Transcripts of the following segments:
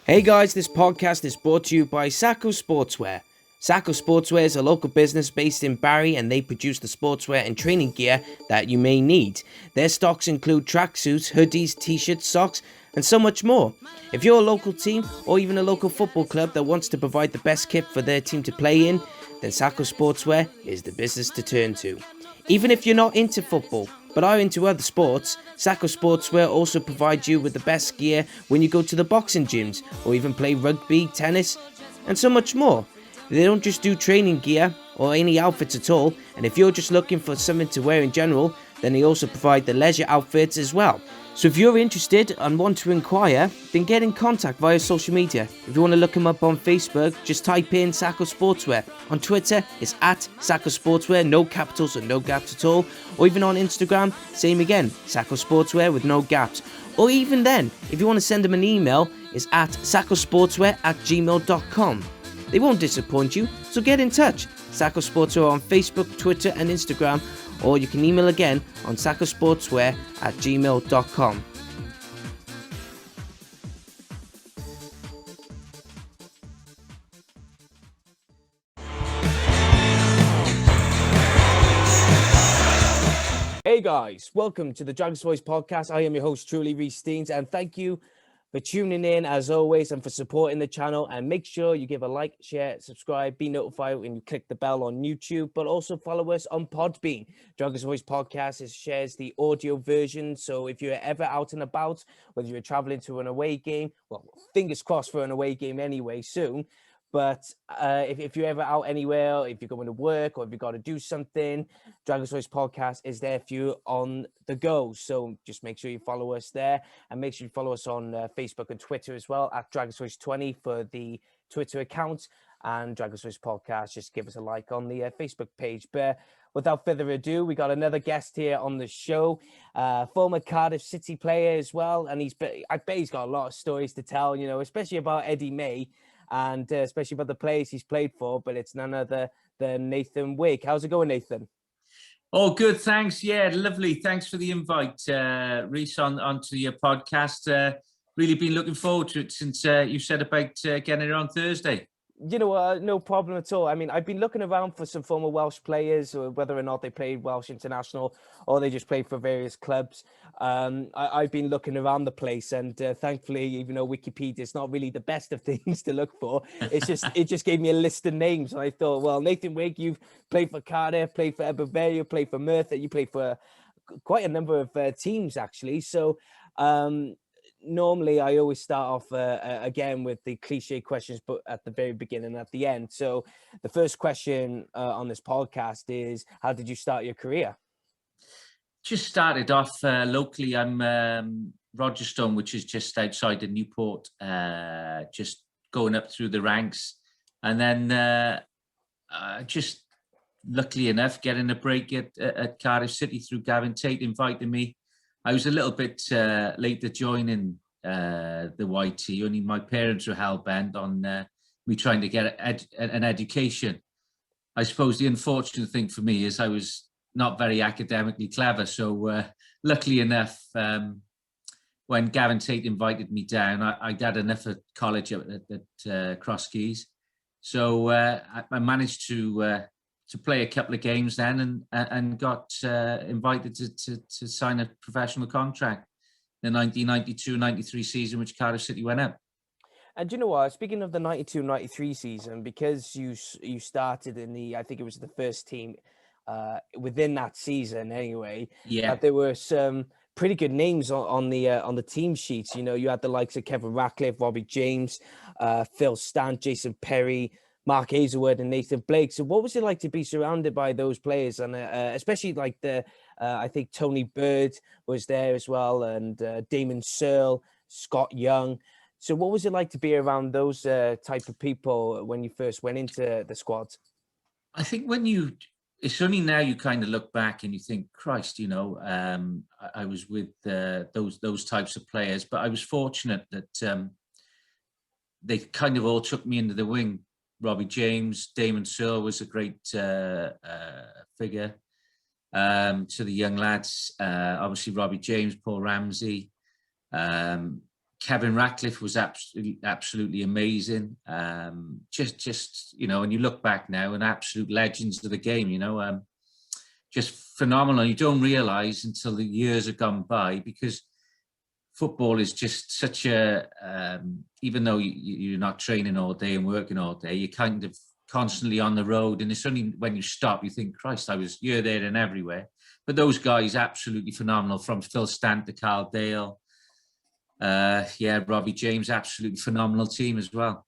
Hey guys, this podcast is brought to you by Sacco Sportswear. Sacco Sportswear is a local business based in Barry and they produce the sportswear and training gear that you may need. Their stocks include tracksuits, hoodies, t-shirts, socks and so much more. If you're a local team or even a local football club that wants to provide the best kit for their team to play in, then Sacco Sportswear is the business to turn to. Even if you're not into football, but are into other sports, Sacco Sportswear also provides you with the best gear when you go to the boxing gyms, or even play rugby, tennis, and so much more. They don't just do training gear, or any outfits at all, and if you're just looking for something to wear in general, then they also provide the leisure outfits as well. So if you're interested and want to inquire, then get in contact via social media. If you want to look them up on Facebook, just type in Sacco Sportswear. On Twitter, it's at Sacco Sportswear, no capitals and no gaps at all. Or even on Instagram, same again, Sacco Sportswear with no gaps. Or even then, if you want to send them an email, it's at saccosportswear@gmail.com. They won't disappoint you, so get in touch. Sacco Sportswear on Facebook, Twitter and Instagram, or you can email again on saccosportswear@gmail.com. Hey guys, welcome to the Dragons Voice podcast. I am your host, truly Reece Steens, and thank you for tuning in as always and for supporting the channel. And make sure you give a like, share, subscribe, be notified when you click the bell on YouTube, but also follow us on Podbean. Dragons Voice podcast shares the audio version. So if you're ever out and about, whether you're traveling to an away game, well, fingers crossed for an away game anyway soon. But if you're ever out anywhere, if you're going to work or if you've got to do something, Dragons Voice Podcast is there for you on the go. So just make sure you follow us there and make sure you follow us on Facebook and Twitter as well at Dragons Voice 20 for the Twitter account, and Dragons Voice Podcast. Just give us a like on the Facebook page. But without further ado, we got another guest here on the show, former Cardiff City player as well. And I bet he's got a lot of stories to tell, you know, especially about Eddie May. And especially about the players he's played for, but it's none other than Nathan Wigg. How's it going, Nathan? Oh, good, thanks. Yeah, lovely. Thanks for the invite, Reece, onto your podcast. Really been looking forward to it since you said about getting it on Thursday. You know, no problem at all. I mean, I've been looking around for some former Welsh players, or whether or not they played Welsh international or they just played for various clubs. I've been looking around the place, and thankfully, even though Wikipedia is not really the best of things to look for, it just gave me a list of names. And I thought, well, Nathan Wigg, you've played for Cardiff, played for Ebbw, you played for Merthyr, you played for quite a number of teams actually. So. Normally, I always start off again with the cliche questions, but at the very beginning and at the end. So the first question on this podcast is, how did you start your career? Just started off locally. I'm Rogerstone, which is just outside of Newport, just going up through the ranks. And then just luckily enough, getting a break at Cardiff City through Gavin Tate invited me. I was a little bit late to joining the YT. Only my parents were hell-bent on me trying to get an education. I suppose the unfortunate thing for me is I was not very academically clever. So luckily enough, when Gavin Tate invited me down, I got enough at college at Crosskeys. So I managed to play a couple of games then and got invited to sign a professional contract the 1992-93 season, which Cardiff City went up. And you know what, speaking of the 92-93 season, because you started in I think it was the first team within that season anyway, yeah, there were some pretty good names on the team sheets. You know, you had the likes of Kevin Ratcliffe, Robbie James, Phil Stant, Jason Perry, Mark Aizlewood and Nathan Blake. So what was it like to be surrounded by those players? And especially like I think Tony Bird was there as well, and Damon Searle, Scott Young. So what was it like to be around those type of people when you first went into the squad? I think it's only now you kind of look back and you think, Christ, you know, I was with those types of players, but I was fortunate that they kind of all took me into the wing. Robbie James, Damon Searle was a great figure to the young lads. Obviously, Robbie James, Paul Ramsey, Kevin Ratcliffe was absolutely amazing. Just and you look back now, and absolute legends of the game. Just phenomenal. You don't realise until the years have gone by, because football is just such a, even though you're not training all day and working all day, you're kind of constantly on the road. And it's only when you stop, you think, Christ, I was here, there and everywhere. But those guys, absolutely phenomenal, from Phil Stant to Carl Dale. Robbie James, absolutely phenomenal team as well.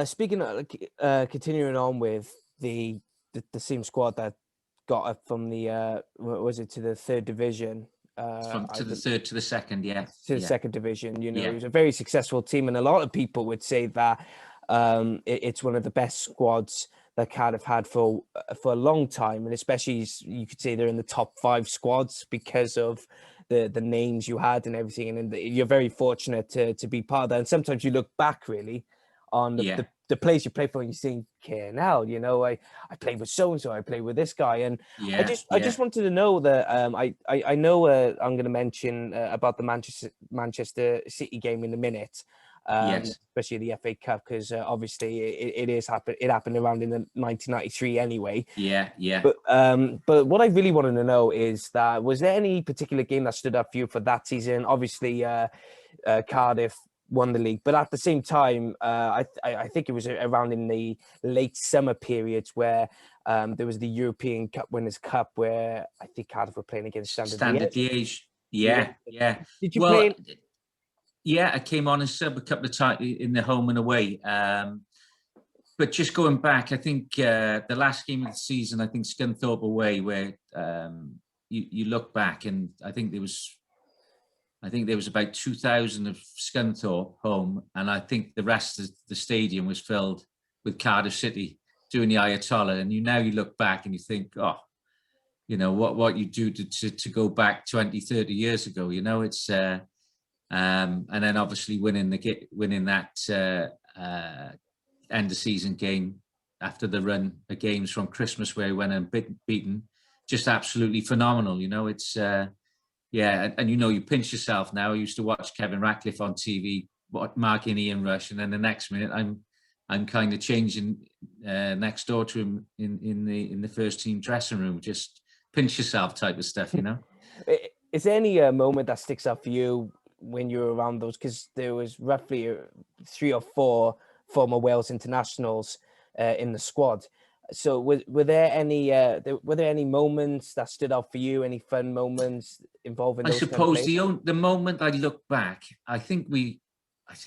Speaking of, continuing on with the same squad that got up from the, was it to the third division? To the second, yeah. To the second division, it was a very successful team, and a lot of people would say that it's one of the best squads that Cardiff had for a long time, and especially you could say they're in the top 5 squads because of the names you had and everything, and you're very fortunate to be part of that. And sometimes you look back really on the place you play for, and you think, KNL, I played with so and so, I played with this guy, and I just wanted to know that I know I'm going to mention about the Manchester City game in a minute. Especially the FA Cup, because obviously it happened around in the 1993 anyway. But what I really wanted to know is that, was there any particular game that stood up for you for that season? Obviously Cardiff won the league, but at the same time I think it was around in the late summer periods where there was the European Cup Winners' Cup, where I think Cardiff were playing against Standard Liège. Did you play I came on and sub a couple of times in the home and away. But just going back, I think the last game of the season, I think Scunthorpe away, where you look back, and I think there was about 2,000 of Scunthorpe home, and I think the rest of the stadium was filled with Cardiff City doing the Ayatollah. And you look back and you think, what you do to go back 20, 30 years ago. It's and then obviously winning that end of season game after the run of games from Christmas where he went unbeaten, just absolutely phenomenal. It's and you pinch yourself now. I used to watch Kevin Ratcliffe on TV, marking Ian Rush, and then the next minute I'm kind of changing next door to him in the first team dressing room. Just pinch yourself type of stuff. Is there any moment that sticks out for you when you were around those? Because there was roughly 3 or 4 former Wales internationals in the squad. So were there any moments that stood out for you? Any fun moments involving those? I suppose the moment I look back, I think we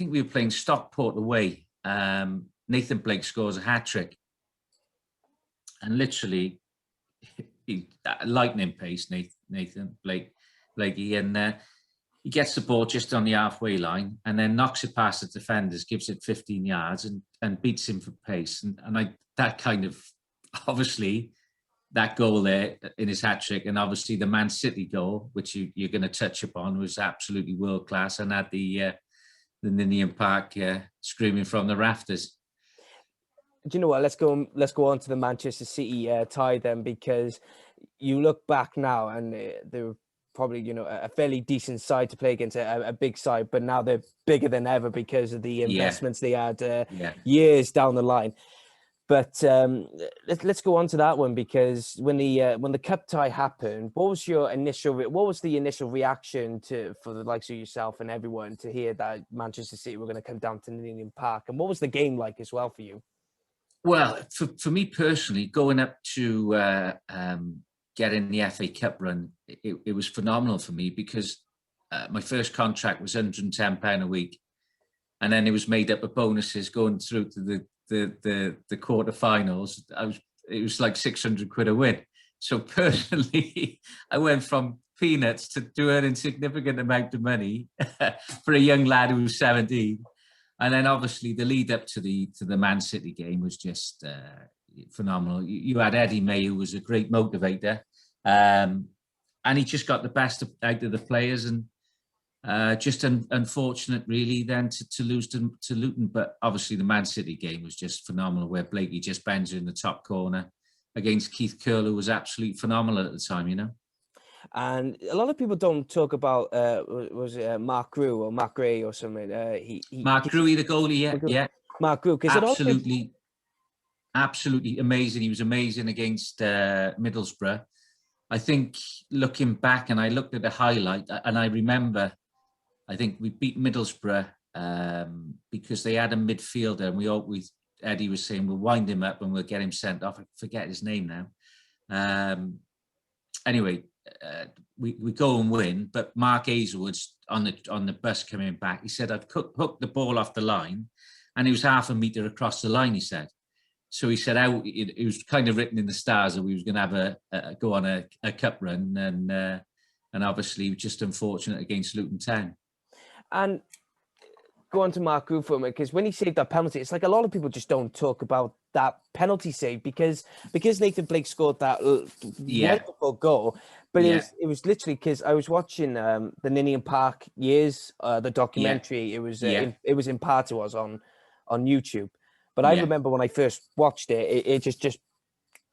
were playing Stockport away. Nathan Blake scores a hat-trick, and literally lightning pace, Nathan Blakey, and he gets the ball just on the halfway line and then knocks it past the defenders, gives it 15 yards and beats him for pace. And that kind of, obviously, that goal there in his hat-trick, and obviously the Man City goal, which you're going to touch upon, was absolutely world-class, and had the Ninian Park screaming from the rafters. Do you know what? Let's go on to the Manchester City tie then, because you look back now and they're probably a fairly decent side to play against, a big side, but now they're bigger than ever because of the investments they had years down the line. But let's go on to that one, because when the cup tie happened, what was the initial reaction for the likes of yourself and everyone to hear that Manchester City were going to come down to Ninian Park, and what was the game like as well for you? Well, for me personally, going up to getting the FA Cup run, it was phenomenal for me, because my first contract was £110 a week, and then it was made up of bonuses going through to the quarterfinals. It was like 600 quid a win. So personally, I went from peanuts to an insignificant amount of money for a young lad who was 17. And then obviously the lead up to the Man City game was just phenomenal. You had Eddie May, who was a great motivator, and he just got the best out of the players, and just unfortunate really then to lose to Luton. But obviously the Man City game was just phenomenal, where Blakey just bends in the top corner against Keith Curle, who was absolutely phenomenal at the time, And a lot of people don't talk about was it Mark Grew or Mark Gray or something. Mark Gruey, the goalie, yeah, Mark Grew, because absolutely amazing. He was amazing against Middlesbrough. I think looking back, and I looked at the highlight, and I remember, I think we beat Middlesbrough because they had a midfielder, and Eddie was saying we'll wind him up and we'll get him sent off. I forget his name now. Anyway, we go and win, but Mark Aizlewood's on the bus coming back. He said I've hooked the ball off the line, and he was half a metre across the line. He said. So he said it was kind of written in the stars that we was going to have go on a cup run, and obviously just unfortunate against Luton Town. And go on to Mark Grew for a minute, because when he saved that penalty, it's like a lot of people just don't talk about that penalty save because Nathan Blake scored that wonderful goal. But it was literally because I was watching the Ninian Park Years, the documentary. It was in part, it was on YouTube. But I remember when I first watched it, it just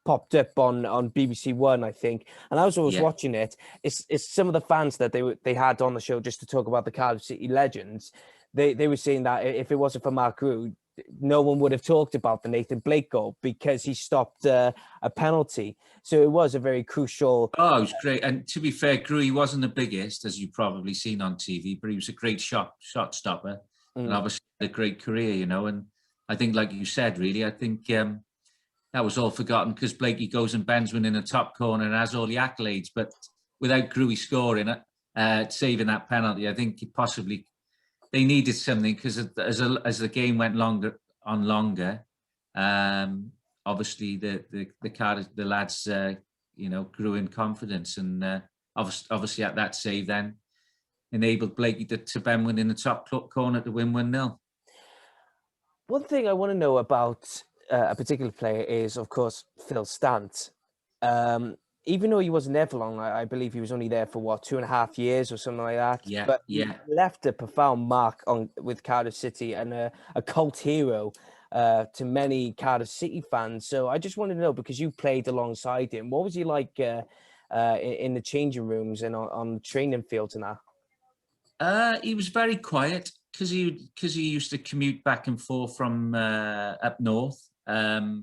popped up on BBC One, I think. And I was always watching it. It's some of the fans that they had on the show just to talk about the Cardiff City legends. They were saying that if it wasn't for Mark Grew, no one would have talked about the Nathan Blake goal because he stopped a penalty. So it was a very crucial. Oh, it was great. And to be fair, Grew, he wasn't the biggest, as you've probably seen on TV, but he was a great shot stopper, and obviously had a great career, And I think, like you said, really, I think that was all forgotten because Blakey goes and bends one in the top corner and has all the accolades. But without Gruey scoring it, saving that penalty, I think they needed something because as the game went longer, obviously the lads grew in confidence, and obviously at that save then enabled Blakey to bend one in the top corner to win 1-0. One thing I want to know about a particular player is, of course, Phil Stant. Even though he wasn't there for long, I believe he was only there for 2.5 years or something like that. Yeah, but he left a profound mark with Cardiff City and a cult hero to many Cardiff City fans. So I just wanted to know, because you played alongside him, what was he like in the changing rooms and on the training fields and that? He was very quiet because he used to commute back and forth from up north. I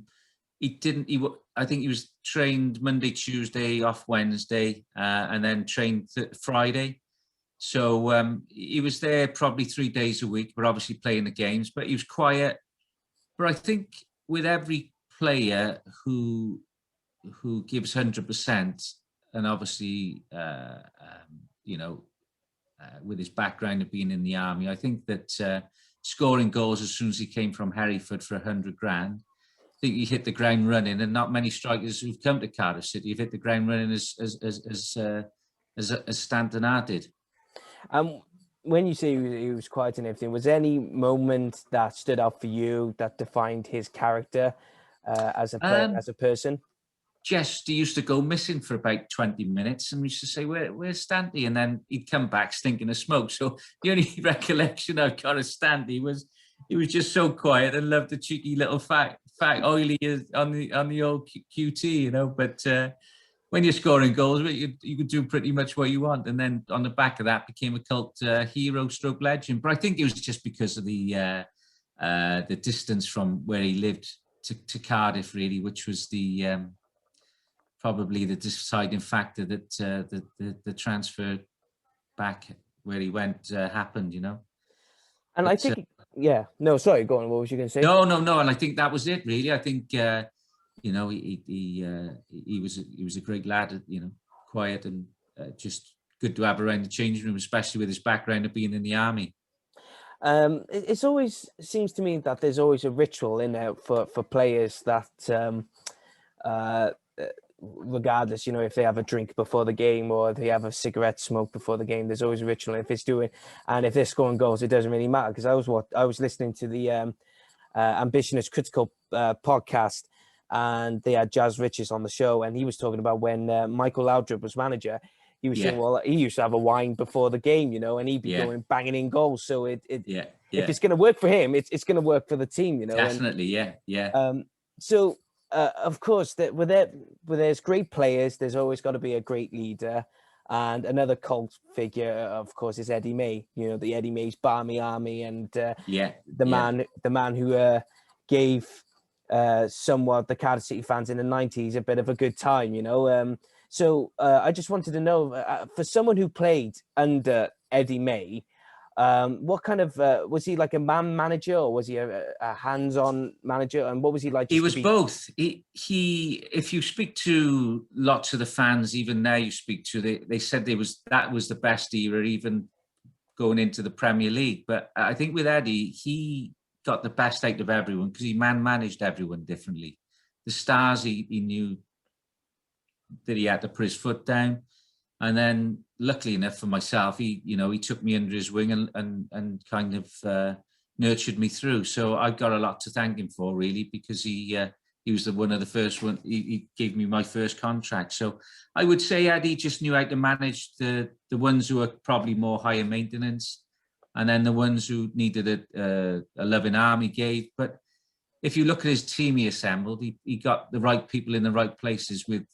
think he was trained Monday, Tuesday, off Wednesday, and then trained Friday. So he was there probably 3 days a week, but obviously playing the games. But he was quiet. But I think with every player who gives 100%, and obviously with his background of being in the army, I think that scoring goals as soon as he came from Hereford for 100 grand, I think he hit the ground running, and not many strikers who've come to Cardiff City have hit the ground running as Stanton did. When you say he was quiet and everything, was there any moment that stood out for you that defined his character as a player, as a person? Just he used to go missing for about 20 minutes, and we used to say, "Where's Stanty?" And then he'd come back stinking of smoke. So the only recollection I've got of Stanty was he was just so quiet and loved the cheeky little fat oily on the old QT, But when you're scoring goals, you could do pretty much what you want. And then on the back of that, became a cult hero stroke legend. But I think it was just because of the distance from where he lived to Cardiff, really, which was probably the deciding factor that the transfer back where he went happened, And I think, no, sorry, go on. What was you going to say? No. And I think that was it, really. I think, he was a great lad, quiet and just good to have around the changing room, especially with his background of being in the army. It's always seems to me that there's always a ritual in there for players that, regardless, if they have a drink before the game or they have a cigarette smoke before the game, there's always a ritual. If they're scoring goals, it doesn't really matter. Because I was listening to the Ambition is Critical podcast, and they had Jazz Riches on the show, and he was talking about when Michael Laudrup was manager. He was saying, well, he used to have a wine before the game, and he'd be going banging in goals. So if it's going to work for him, it's going to work for the team, Definitely, So, of course, where there's great players, there's always got to be a great leader. And another cult figure, of course, is Eddie May. You know, the Eddie May's Barmy Army, and the man who gave somewhat the Cardiff City fans in the 90s a bit of a good time. You know, so I just wanted to know, for someone who played under Eddie May, what kind of was he like a man manager, or was he a hands-on manager, and what was he like? He was both. He if you speak to lots of the fans, even now you speak to, they said that was the best era, even going into the Premier League. But I think with Eddie, he got the best out of everyone because he managed everyone differently. The stars, he knew that he had to put his foot down. And then, luckily enough for myself, he took me under his wing and kind of nurtured me through. So I've got a lot to thank him for, really, because he was one of the first one. He gave me my first contract. So I would say Eddie just knew how to manage the ones who are probably more higher maintenance, and then the ones who needed a loving arm he gave. But if you look at his team he assembled, he got the right people in the right places with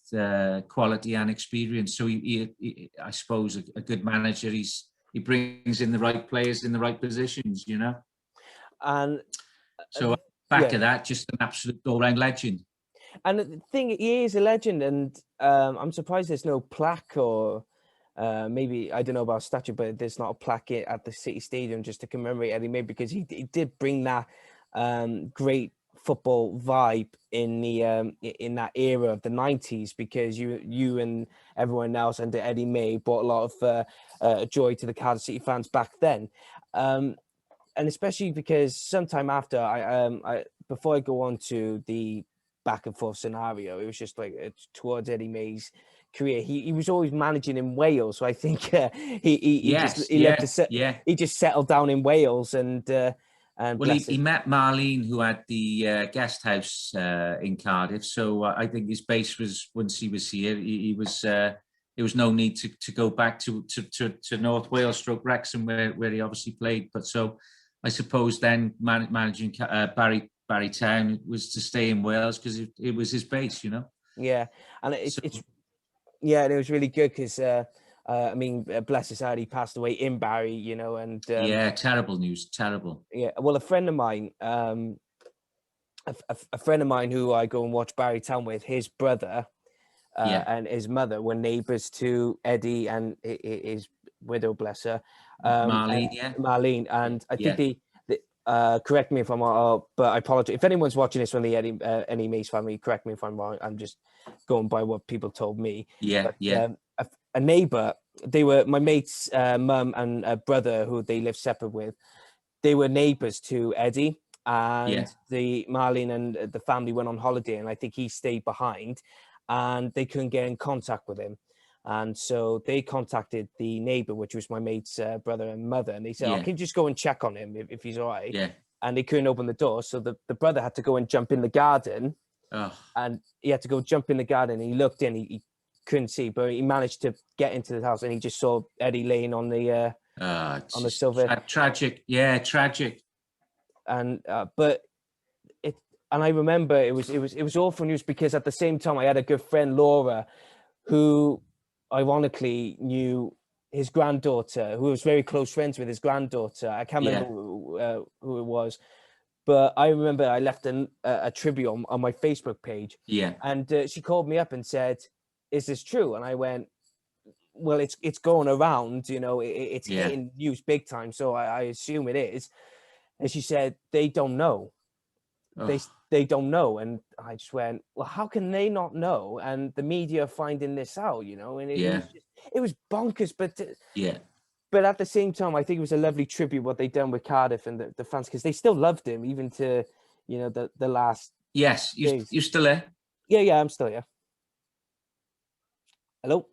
quality and experience. So he I suppose, a good manager, he brings in the right players in the right positions, you know. And so back of that, just an absolute all-round legend. And the thing, he is a legend, and I'm surprised there's no plaque, or maybe, I don't know about a statue, but there's not a plaque at the City Stadium just to commemorate Eddie May, because he did bring that great football vibe in the in that era of the 90s, because you and everyone else under Eddie May brought a lot of joy to the Cardiff City fans back then, and especially because sometime after I before I go on to the back and forth scenario, it was just like towards Eddie May's career, he was always managing in Wales, so I think he just settled down in Wales, and well, he met Marlene, who had the guest house in Cardiff. So I think his base was, once he was here, he was. There was no need to go back to North Wales, Wrexham, where he obviously played. But so I suppose then managing Barry Town was to stay in Wales because it was his base, you know. Yeah, and and it was really good because. I mean, bless his heart, he passed away in Barry, you know, and yeah, terrible news, terrible. Yeah, well, a friend of mine, a friend of mine who I go and watch Barry Town with, his brother and his mother were neighbours to Eddie and his widow, bless her, Marlene, and I think correct me if I'm wrong, but I apologize if anyone's watching this from the Eddie May's family. Correct me if I'm wrong. I'm just going by what people told me. A neighbour, they were my mate's mum and brother, who they lived separate with. They were neighbours to Eddie, and the Marlene and the family went on holiday, and I think he stayed behind, and they couldn't get in contact with him, and so they contacted the neighbour, which was my mate's brother and mother, and they said, "Oh, can you just go and check on him if he's all right?" Yeah. And they couldn't open the door, so the brother had to go and jump in the garden, and he had to go jump in the garden. And he looked in, he couldn't see, but he managed to get into the house, and he just saw Eddie laying on the silver. Tragic, tragic. And but it, and I remember it was awful news, because at the same time I had a good friend, Laura, who ironically knew his granddaughter, who was very close friends with his granddaughter. I can't remember who it was, but I remember I left a tribute on my Facebook page. Yeah, and she called me up and said, "Is this true?" And I went, "Well, it's going around, you know, it's hitting news big time, so I assume it is." And she said, "They don't know. They don't know." And I just went, "Well, how can they not know?" And the media are finding this out, you know. And it was bonkers, but at the same time, I think it was a lovely tribute what they done with Cardiff and the fans, because they still loved him even to, you know, the last. Yes, you still there? Yeah, I'm still here. Hello.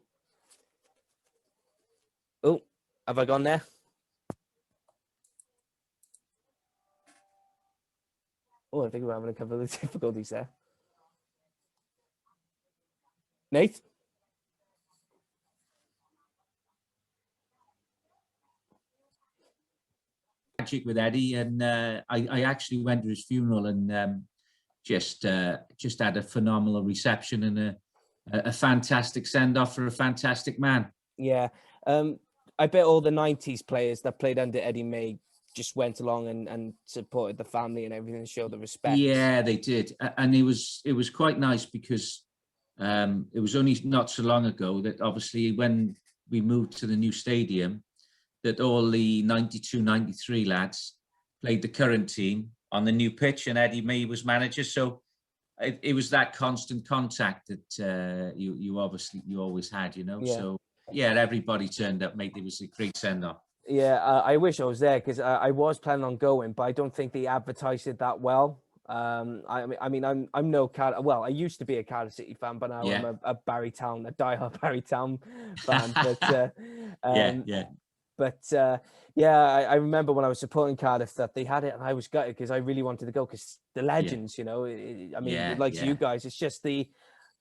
Oh, have I gone there? Oh, I think we're having a couple of difficulties there. Nate? Magic with Eddie, and I actually went to his funeral and just had a phenomenal reception and a fantastic send-off for a fantastic man. Yeah. I bet all the 90s players that played under Eddie May just went along and supported the family and everything, and showed the respect. Yeah, they did. And it was quite nice because it was only not so long ago that obviously when we moved to the new stadium, that all the 92, 93 lads played the current team on the new pitch, and Eddie May was manager. So it was that constant contact that you always had, you know. Yeah. So yeah, everybody turned up, mate. It was a great send off. Yeah, I wish I was there because I was planning on going, but I don't think they advertised it that well. I mean, I'm no Well, I used to be a Cardiff City fan, but now I'm a Barry Town, a diehard Barry Town fan. Yeah, I remember when I was supporting Cardiff that they had it, and I was gutted because I really wanted to go because the legends, you know. I mean, like you guys, it's just the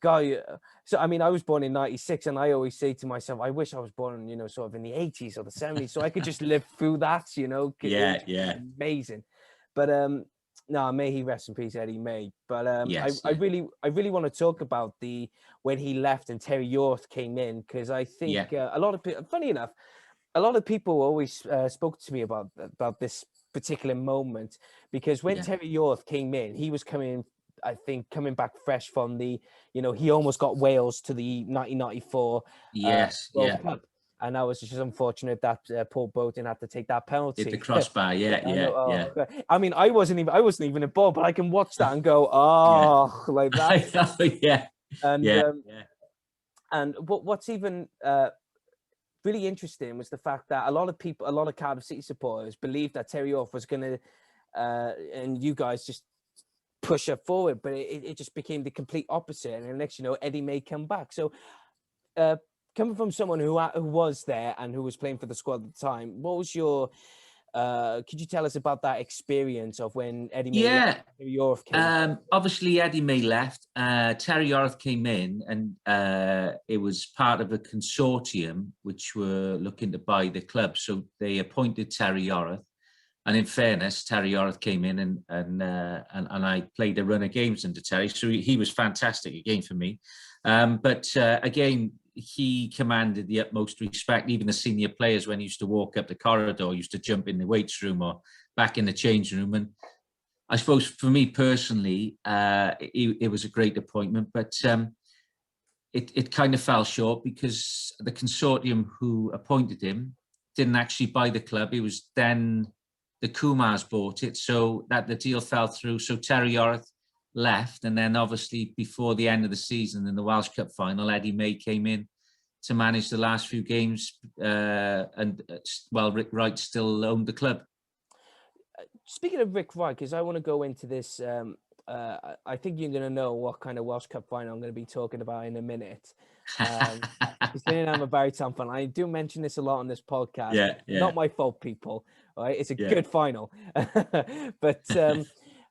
guy. So I mean, I was born in '96, and I always say to myself, I wish I was born, you know, sort of in the '80s or the '70s, so I could just live through that, you know. Yeah. Amazing. But no, may he rest in peace, Eddie May. But I really want to talk about when he left and Terry Yorth came in, because I think a lot of people, funny enough, a lot of people always spoke to me about this particular moment, because when Terry Yorth came in, he was coming back fresh from he almost got Wales to the 1994 World Cup. And that was just unfortunate that Paul Bowden had to take that penalty. Hit the crossbar, yeah. I mean, I wasn't even a ball, but I can watch that and go, like that. And what's even really interesting was the fact that a lot of Cardiff City supporters believed that Terry Yorth was going to, and you guys just push her forward, but it just became the complete opposite. And the next, you know, Eddie May come back. So, coming from someone who was there and who was playing for the squad at the time, what was your? Could you tell us about that experience of when Eddie May left, Terry Yorth came? Obviously, Eddie May left. Terry Yorth came in, and it was part of a consortium which were looking to buy the club. So they appointed Terry Yorth. And in fairness, Terry Yorth came in and I played a run of games under Terry, so he was fantastic again for me. But again, he commanded the utmost respect. Even the senior players, when he used to walk up the corridor, used to jump in the weights room or back in the change room. And I suppose for me personally, it was a great appointment, but it kind of fell short because the consortium who appointed him didn't actually buy the club. It was then the Kumars bought it, so that the deal fell through. So Terry Yorth left, and then obviously before the end of the season in the Welsh Cup final, Eddie May came in to manage the last few games, and Rick Wright still owned the club. Speaking of Rick Wright, because I want to go into this, I think you're going to know what kind of Welsh Cup final I'm going to be talking about in a minute. Considering I'm a Barry Town fan, I do mention this a lot on this podcast. Yeah. Not my fault, people. Right? It's a good final. But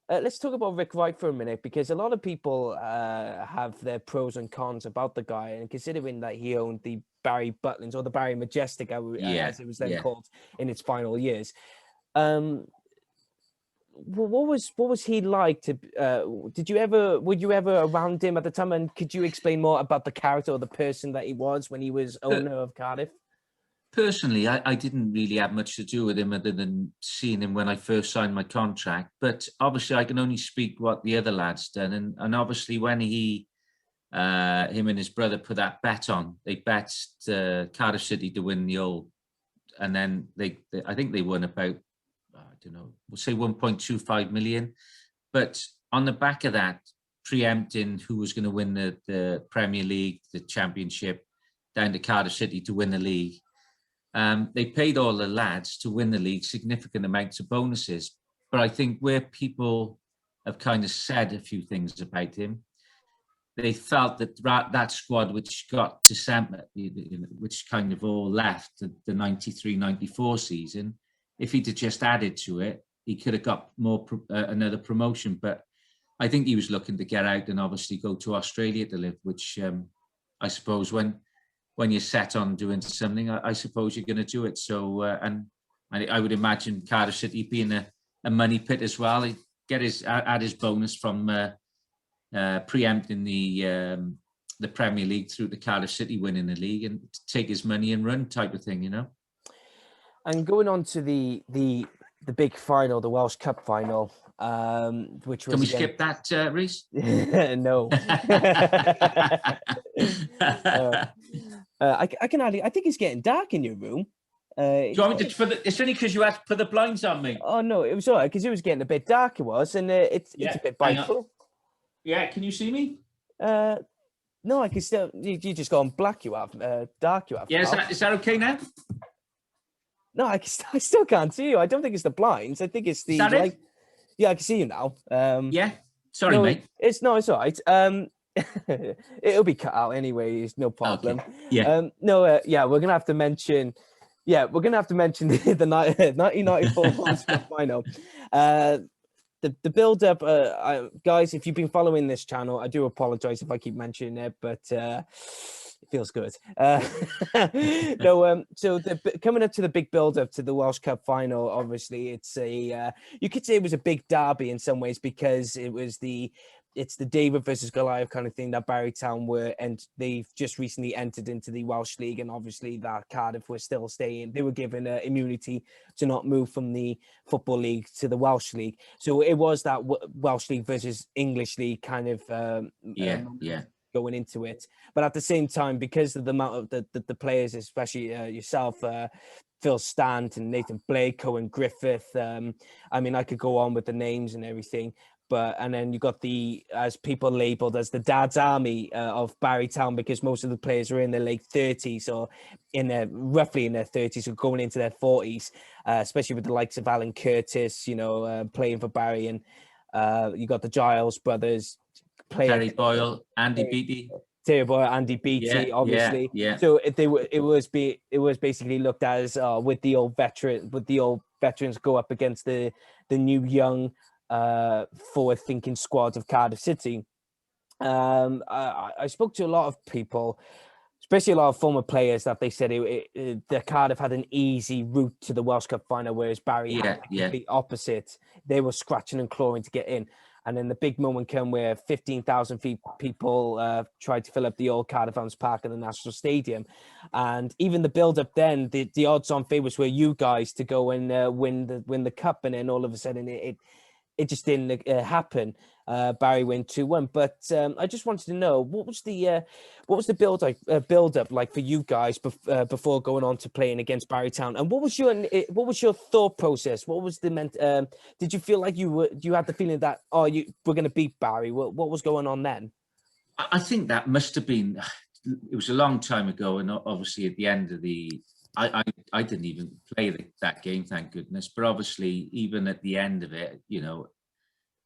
let's talk about Rick Wright for a minute, because a lot of people have their pros and cons about the guy, and considering that he owned the Barry Butlins, or the Barry Majestic, as it was then called in its final years. What was he like to? Were you ever around him at the time? And could you explain more about the character or the person that he was when he was owner of Cardiff? Personally, I didn't really have much to do with him other than seeing him when I first signed my contract. But obviously, I can only speak what the other lads done. And obviously, when him and his brother put that bet on, they bet Cardiff City to win the Old, and then I think they won about, I don't know, we'll say 1.25 million. But on the back of that, preempting who was going to win the Premier League, the Championship, down to Cardiff City to win the league. They paid all the lads to win the league significant amounts of bonuses. But I think where people have kind of said a few things about him, they felt that that squad, which got December, which kind of all left the 93-94 season, if he'd have just added to it, he could have got another promotion. But I think he was looking to get out and obviously go to Australia to live, which I suppose when you're set on doing something, I suppose you're going to do it. So, and I would imagine Cardiff City being a money pit as well. He'd add his bonus from preempting the the Premier League through to Cardiff City winning the league and take his money and run type of thing, you know. And going on to the big final, the Welsh Cup final, which was Can we again... skip that, Reece? No. I can hardly... I think it's getting dark in your room. Do you want me to it's only because you had to put the blinds on me. Oh no, it was all right because it was getting a bit dark. It was, and it's a bit biteful. Yeah, can you see me? No, I can still. You just gone black. You have dark. You have. Yeah, is that okay now? No, I still can't see you. I don't think it's the blinds. I think it's the. Is that it? Yeah, I can see you now. Yeah. Sorry, mate. It's all right. It'll be cut out anyway. It's no problem. Okay. Yeah. Yeah, we're gonna have to mention. Yeah, we're gonna have to mention the 1994 World Cup final. The build up, guys. If you've been following this channel, I do apologize if I keep mentioning it, but it feels good. So coming up to the big build up to the Welsh Cup final, obviously it's you could say it was a big derby in some ways because it's the David versus Goliath kind of thing that Barry Town were, and they've just recently entered into the Welsh League, and obviously that Cardiff were still staying. They were given immunity to not move from the Football League to the Welsh League. So it was that Welsh League versus English League kind of going into it. But at the same time, because of the amount of the players, especially yourself, Phil Stant and Nathan Blake, Owen Griffith, I mean, I could go on with the names and everything. And then you got as people labelled as the Dad's Army of Barry Town, because most of the players are in their late 30s or roughly in their 30s or going into their 40s, especially with the likes of Alan Curtis, playing for Barry, and you got the Giles brothers, Terry Boyle, Andy Beattie. Terry Boyle, Andy Beattie, obviously. Yeah. So it was basically looked at as with the old veterans go up against the new young forward-thinking squad of Cardiff City. I spoke to a lot of people, especially a lot of former players, that they said that Cardiff had an easy route to the Welsh Cup final, whereas Barry had the complete opposite. They were scratching and clawing to get in. And then the big moment came where 15,000 people tried to fill up the old Cardiff Arms Park at the National Stadium. And even the build-up then, the odds-on favourites were you guys to go and win the cup. And then all of a sudden it just didn't happen. Barry went 2-1. But I just wanted to know, what was the build-up like for you guys before going on to playing against Barry Town? And what was your thought process? What was did you feel like you had the feeling that we're going to beat Barry? What was going on then? I think that must have been. It was a long time ago, and obviously at the end of I didn't even play that game, thank goodness. But obviously, even at the end of it,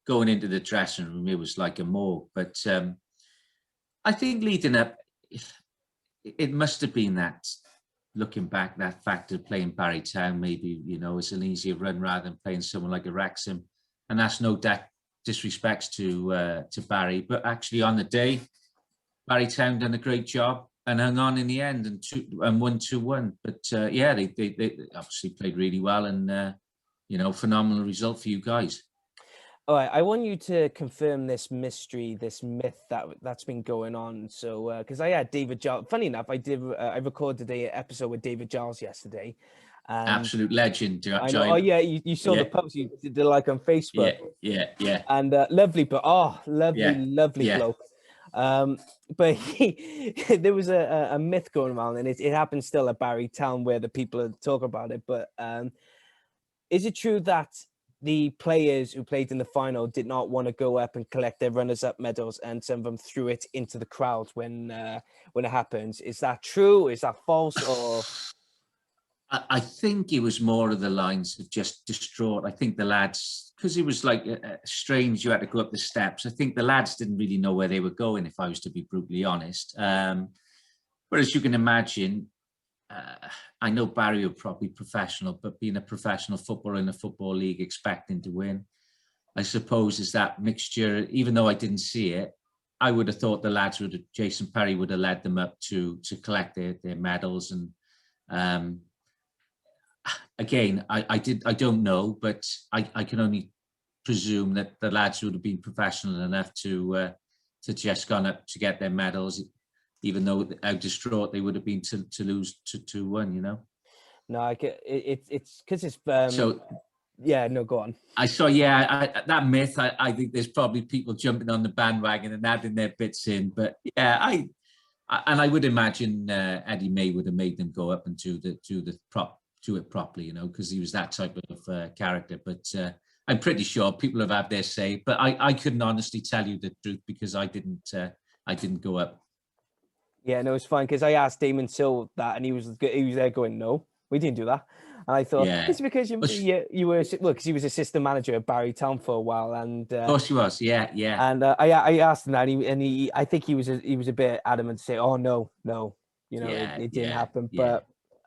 going into the dressing room, it was like a morgue. But I think leading up, it must have been that, looking back, that fact of playing Barry Town, maybe, it's an easier run rather than playing someone like a Wrexham. And that's no disrespects to Barry. But actually on the day, Barry Town done a great job and hung on in the end and won 2-1. But they obviously played really well, and phenomenal result for you guys. All right, I want you to confirm this mystery, this myth that's been going on. So, because I had David Giles. Funny enough, I recorded an episode with David Giles yesterday. Absolute legend. Oh yeah, you saw the post you did like on Facebook. Yeah. And lovely bloke. But there was a myth going around, and it happens still at Barry Town where the people talk about it. But is it true that the players who played in the final did not want to go up and collect their runners-up medals, and some of them threw it into the crowd when it happens? Is that true? Is that false? Or I think it was more of the lines of just distraught. I think the lads, because it was like strange, you had to go up the steps. I think the lads didn't really know where they were going, if I was to be brutally honest. But as you can imagine, I know Barry were probably professional, but being a professional footballer in a football league expecting to win, I suppose is that mixture. Even though I didn't see it, I would have thought the lads Jason Perry would have led them up to collect their medals. And again, I don't know, but I can only presume that the lads would have been professional enough to just gone up to get their medals. even though how distraught they would have been to lose 2-1, you know. No, it's because it's So yeah, no, go on. I saw, that myth. I think there's probably people jumping on the bandwagon and adding their bits in, but yeah, I would imagine Eddie May would have made them go up and do it properly, you know, because he was that type of character. But I'm pretty sure people have had their say. But I couldn't honestly tell you the truth because I didn't go up. Yeah, no, it's fine because I asked Damon Sill that, and he was there going, "No, we didn't do that." And I thought it's because you were because he was assistant manager at Barry Town for a while, and of course he was, yeah. And I asked him that, and he I think he was a bit adamant to say, "Oh no, you know, it didn't happen." Yeah.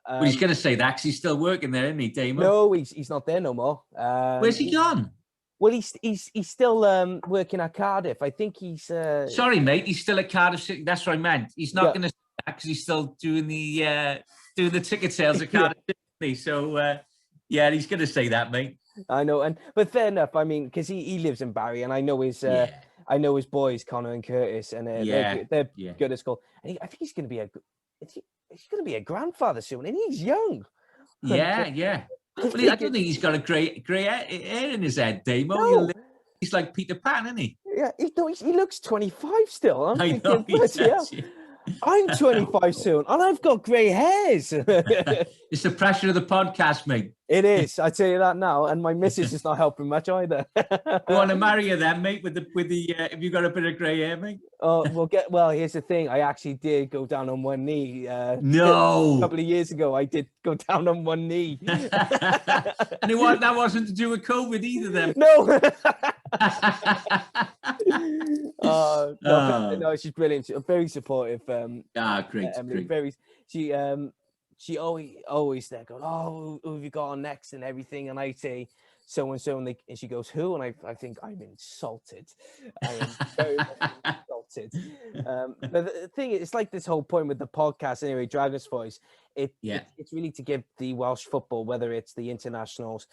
But he's going to say that because he's still working there, isn't he, Damon? No, he's not there no more. Where's he gone? Well, he's still working at Cardiff. I think he's. Sorry, mate. He's still at Cardiff City. That's what I meant. He's not going to say that because he's still doing the ticket sales at Cardiff City. So he's going to say that, mate. I know, but fair enough. I mean, because he lives in Barry, and I know his boys, Connor and Curtis, and they're good at school. And I think he's going to be a grandfather soon, and he's young. Yeah. Well, I don't think he's got a grey hair in his head, Damo. No. He's like Peter Pan, isn't he? Yeah, he looks 25 still. I'm thinking, know, I'm 25 soon, and I've got grey hairs. It's the pressure of the podcast, mate. It is. I tell you that now, and my missus is not helping much either. You want to marry you then, mate? With the if you got a bit of grey hair, mate. Oh well. Here's the thing. I actually did go down on one knee. No. A couple of years ago, I did go down on one knee. And that wasn't to do with COVID either, then. No. No, she's brilliant. She's very supportive. Great. Emily, great. She always there going, "Oh, who have you got on next?" and everything. And I say so and so, and she goes, "Who?" And I think I'm insulted. I am very much insulted. But the thing is, it's like this whole point with the podcast anyway, Dragon's Voice. It's really to give the Welsh football, whether it's the internationals,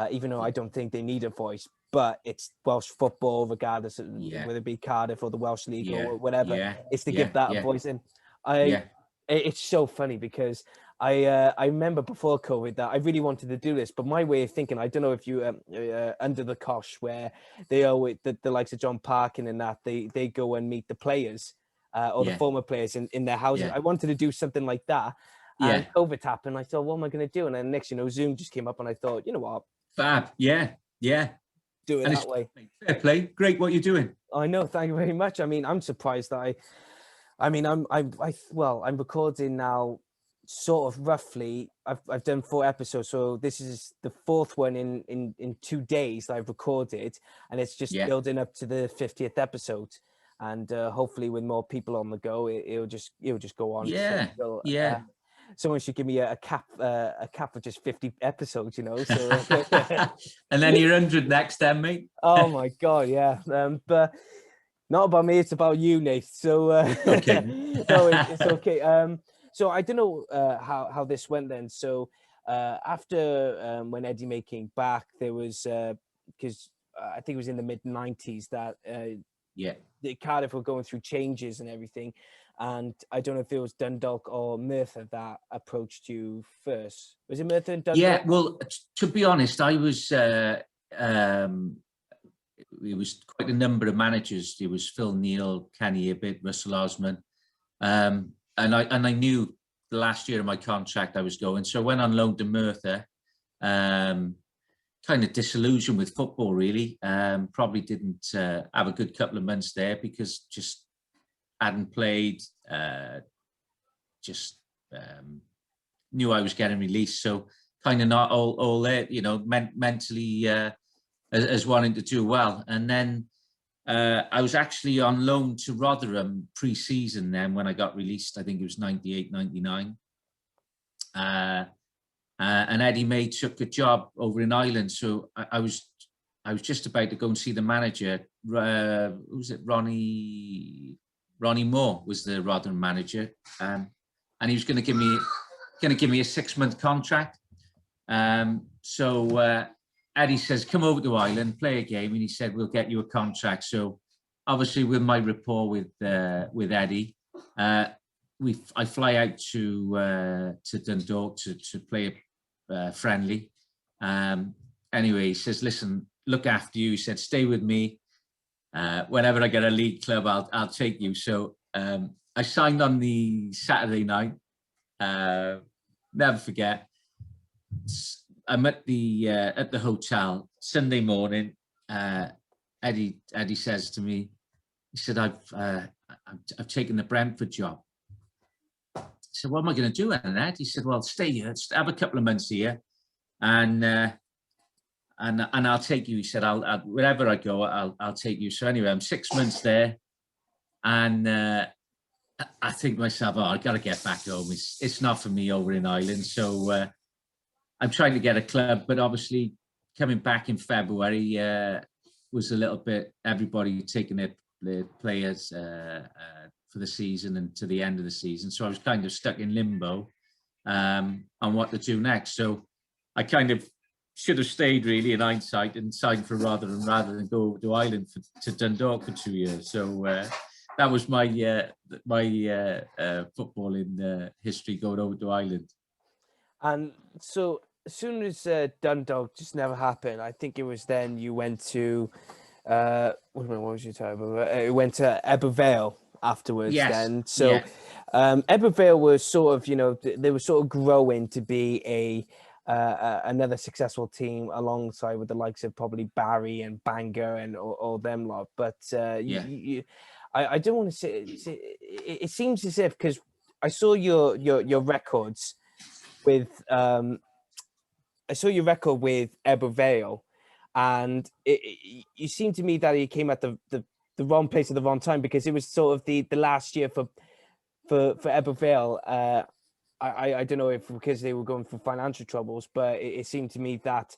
even though I don't think they need a voice, but it's Welsh football regardless of whether it be Cardiff or the Welsh League or whatever. It's to give that a voice. And it's so funny because I remember before COVID that I really wanted to do this, but my way of thinking, I don't know if you under the cosh where they always the likes of John Parkin and that they go and meet the players or the former players in their houses. I wanted to do something like that. And COVID happened. I thought, what am I going to do? And then next, Zoom just came up, and I thought, you know what? Fab. Yeah. Do it that way. Fair play. Great what you're doing. I know. Thank you very much. I mean, I'm surprised that I'm recording now. Sort of roughly, I've done 4 episodes, so this is the 4th one in 2 days that I've recorded, and it's just building up to the 50th episode, and hopefully with more people on the go, it'll just go on. Someone should give me a cap for just 50 episodes, So and then you're 100 next time, mate. Oh my god, yeah. But not about me, it's about you, Nate. So okay. No, it's okay. So I don't know how this went then. So after when Eddie May came back, there was because I think it was in the mid-90s that the Cardiff were going through changes and everything. And I don't know if it was Dundalk or Merthyr that approached you first. Was it Merthyr and Dundalk? Yeah, well, to be honest, I was it was quite a number of managers. There was Phil Neal, Kenny Ibbott, Russell Osman. And I knew the last year of my contract I was going. So I went on loan to Merthyr, kind of disillusioned with football, really. Probably didn't have a good couple of months there because just hadn't played, knew I was getting released. So kind of not all there, mentally as wanting to do well. And then I was actually on loan to Rotherham pre-season then when I got released. I think it was 98, 99. And Eddie May took a job over in Ireland. So I was just about to go and see the manager. Who was it? Ronnie Moore was the Rotherham manager. And he was going to give me a 6-month contract. So Eddie says, come over to Ireland, play a game. And he said, we'll get you a contract. So obviously with my rapport with Eddie, I fly out to Dundalk to play a friendly. Anyway, he says, listen, look after you. He said, stay with me. Whenever I get a league club, I'll take you. So I signed on the Saturday night. Never forget. I'm at the hotel Sunday morning. Eddie says to me, he said, I've taken the Brentford job. I said, what am I going to do, Ed? He said, well, stay here, have a couple of months here, and I'll take you. He said, I'll wherever I go, I'll take you. So anyway, I'm 6 months there, and I think to myself, I got to get back home. It's not for me over in Ireland. So I'm trying to get a club, but obviously coming back in February was a little bit, everybody taking their players for the season and to the end of the season. So I was kind of stuck in limbo on what to do next. So I kind of should have stayed really in hindsight and signed for rather than go to Ireland to Dundalk for 2 years. So that was my footballing history, going over to Ireland. And so as soon as Dundalk just never happened, I think it was then you went to what was your time? You went to Vale afterwards. Yes. Then so Yeah. Vale was sort of, you know, they were sort of growing to be another successful team alongside with the likes of probably Barry and Bangor and all them lot. But I don't want to say it seems as if, because I saw your records with I saw your record with Ebbw, and you seemed to me that he came at the wrong place at the wrong time, because it was sort of the last year for Ebbw. I don't know if because they were going through financial troubles, but it seemed to me that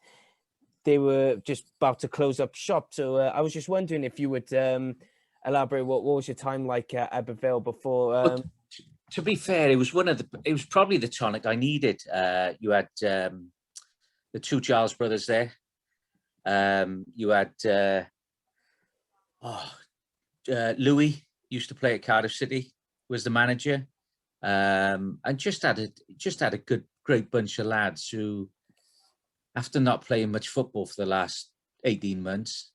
they were just about to close up shop. So I was just wondering if you would elaborate what was your time like at Ebbw before. But to be fair, it was probably the tonic I needed. You had the two Giles brothers there. You had Louis used to play at Cardiff City, was the manager, and just had a great bunch of lads who, after not playing much football for the last 18 months,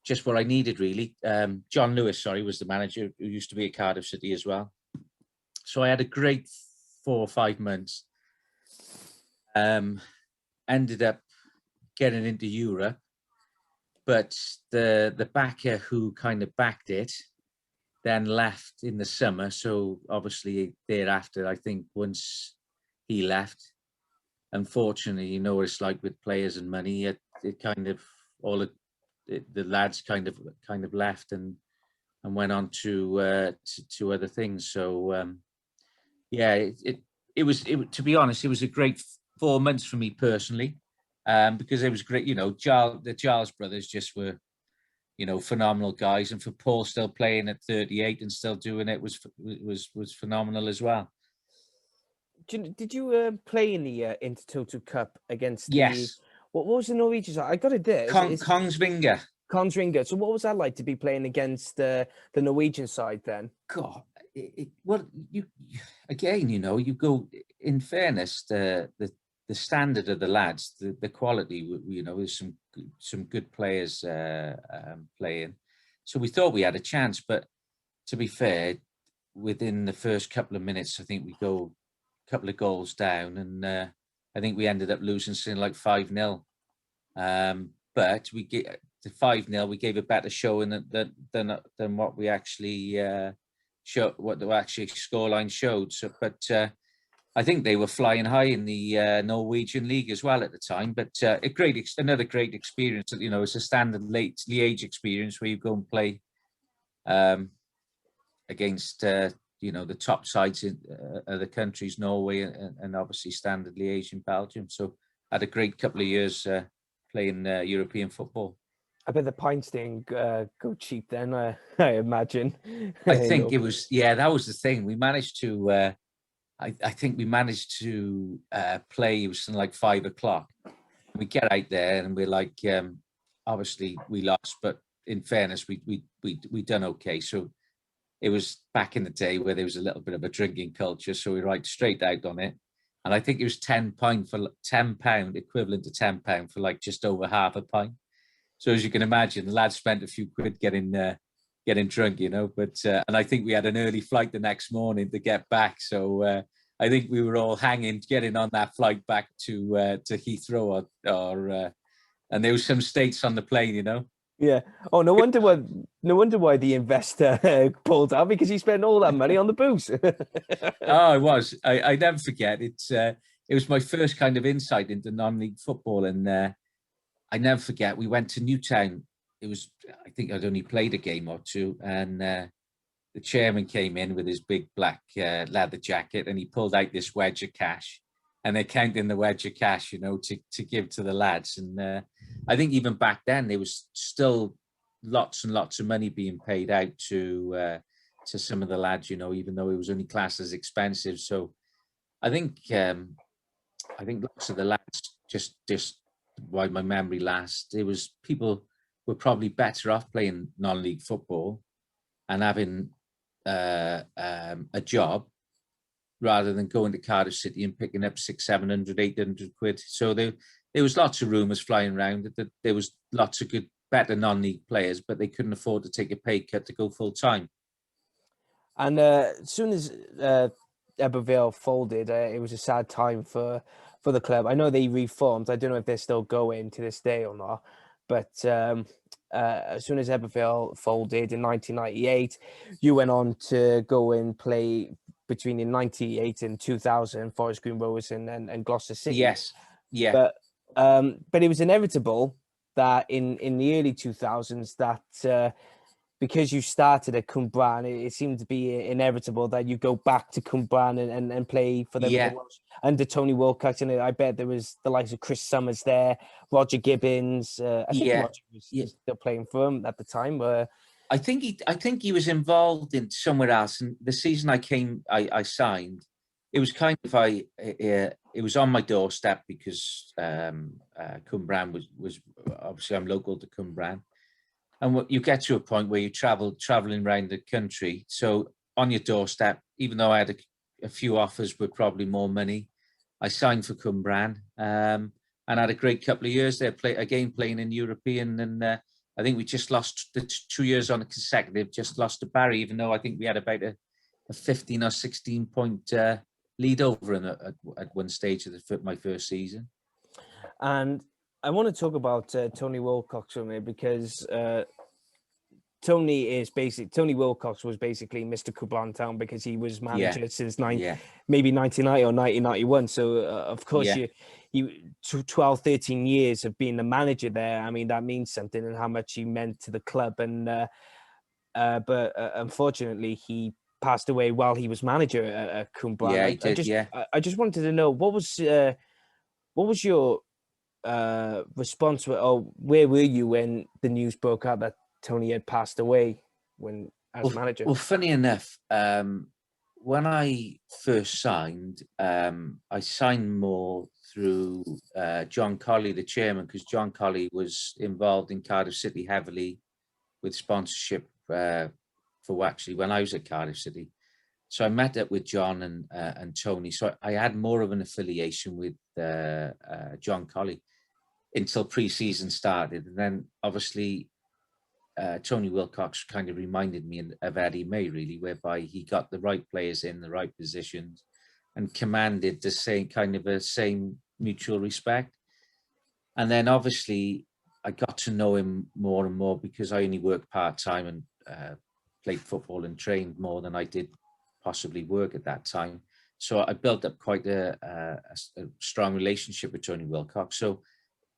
just what I needed really. John Lewis, was the manager, who used to be at Cardiff City as well. So I had a great 4 or 5 months. Ended up getting into Europe, but the backer who kind of backed it then left in the summer. So obviously thereafter, I think once he left, unfortunately, you know what it's like with players and money. It kind of the lads kind of left and went on to other things. So it was to be honest, it was a great 4 months for me personally, because it was great. You know, the Giles brothers just were, you know, phenomenal guys, and for Paul still playing at 38 and still doing it was phenomenal as well. Did you play in the Intertoto Cup against Yes. What was the Norwegian side? I got it there. Kongsvinger. Kongsvinger. So what was that like to be playing against the Norwegian side then? God, you again, you know, you go, in fairness, the standard of the lads, the quality, you know, there's some good players playing. So we thought we had a chance, but to be fair, within the first couple of minutes, I think we go a couple of goals down, and I think we ended up losing something like 5-0. But we get the 5-0. We gave a better showing than what we actually what the actual scoreline showed. So, but I think they were flying high in the Norwegian league as well at the time. But another great experience. You know, it's a standard late Liège experience where you go and play against you know, the top sides in the countries, Norway and obviously standard Liège in Belgium. So I had a great couple of years playing European football. I bet the pints didn't go cheap then, I imagine. I think it was, that was the thing. We managed to, I think we managed to play, it was something like 5 o'clock. We get out there and we're like, obviously we lost, but in fairness, we done okay. So it was back in the day where there was a little bit of a drinking culture, so we write straight out on it. And I think it was £10 for £10, equivalent to £10 for like just over half a pint. So as you can imagine, the lads spent a few quid getting drunk, you know. But and I think we had an early flight the next morning to get back. So I think we were all getting on that flight back to Heathrow, and there was some states on the plane, you know. Yeah. Oh, no wonder why the investor pulled out, because he spent all that money on the booze. Oh, it was. I never forget. It was my first kind of insight into non-league football, and I never forget. We went to Newtown. I think I'd only played a game or two, and the chairman came in with his big black leather jacket, and he pulled out this wedge of cash, and they're counting the wedge of cash, you know, to give to the lads. And I think even back then there was still lots and lots of money being paid out to some of the lads, you know, even though it was only classed as expensive. So I think lots of the lads, just why my memory lasts, it was people were probably better off playing non-league football and having a job rather than going to Cardiff City and picking up 600, 700, 800 quid. So there was lots of rumours flying around that there was lots of good, better non-league players, but they couldn't afford to take a pay cut to go full time. And as soon as Ebbw folded, it was a sad time for the club. I know they reformed. I don't know if they're still going to this day or not. But as soon as Ebbw folded in 1998, you went on to go and play between in 98 and 2000, Forest Green Rovers and Gloucester City. Yes, yeah. But it was inevitable that in the early 2000s that because you started at Cwmbran, it seemed to be inevitable that you go back to Cwmbran and play for them under Tony Wilcox. And I bet there was the likes of Chris Summers there, Roger Gibbons. I think Roger was still playing for him at the time. I think he was involved in somewhere else. And the season I signed, it was kind of it was on my doorstep because Cwmbran was obviously, I'm local to Cwmbran. And you get to a point where you traveling around the country. So on your doorstep, even though I had a few offers with probably more money, I signed for Cwmbran and had a great couple of years there. Playing in European, and I think we just lost the 2 years on a consecutive. Just lost to Barry, even though I think we had about a 15 or 16 point lead over them at one stage of my first season. And I want to talk about Tony Wilcox with me, because Tony Wilcox was basically Mr. Cwmbran Town, because he was manager since maybe 1990 or 1991. So of course you 12, 13 years of being the manager there. I mean, that means something, and how much he meant to the club. And but unfortunately, he passed away while he was manager at Cwmbran. Yeah, he did. I just wanted to know what was your response, or where were you when the news broke out that Tony had passed away as manager? Well, funny enough, when I first signed, I signed more through John Colley, the chairman, because John Colley was involved in Cardiff City heavily with sponsorship for actually when I was at Cardiff City. So I met up with John and Tony. So I had more of an affiliation with John Colley until pre-season started. And then obviously Tony Wilcox kind of reminded me of Eddie May, really, whereby he got the right players in the right positions and commanded the same mutual respect. And then obviously I got to know him more and more because I only worked part-time and played football and trained more than I did possibly work at that time. So I built up quite a strong relationship with Tony Wilcox. So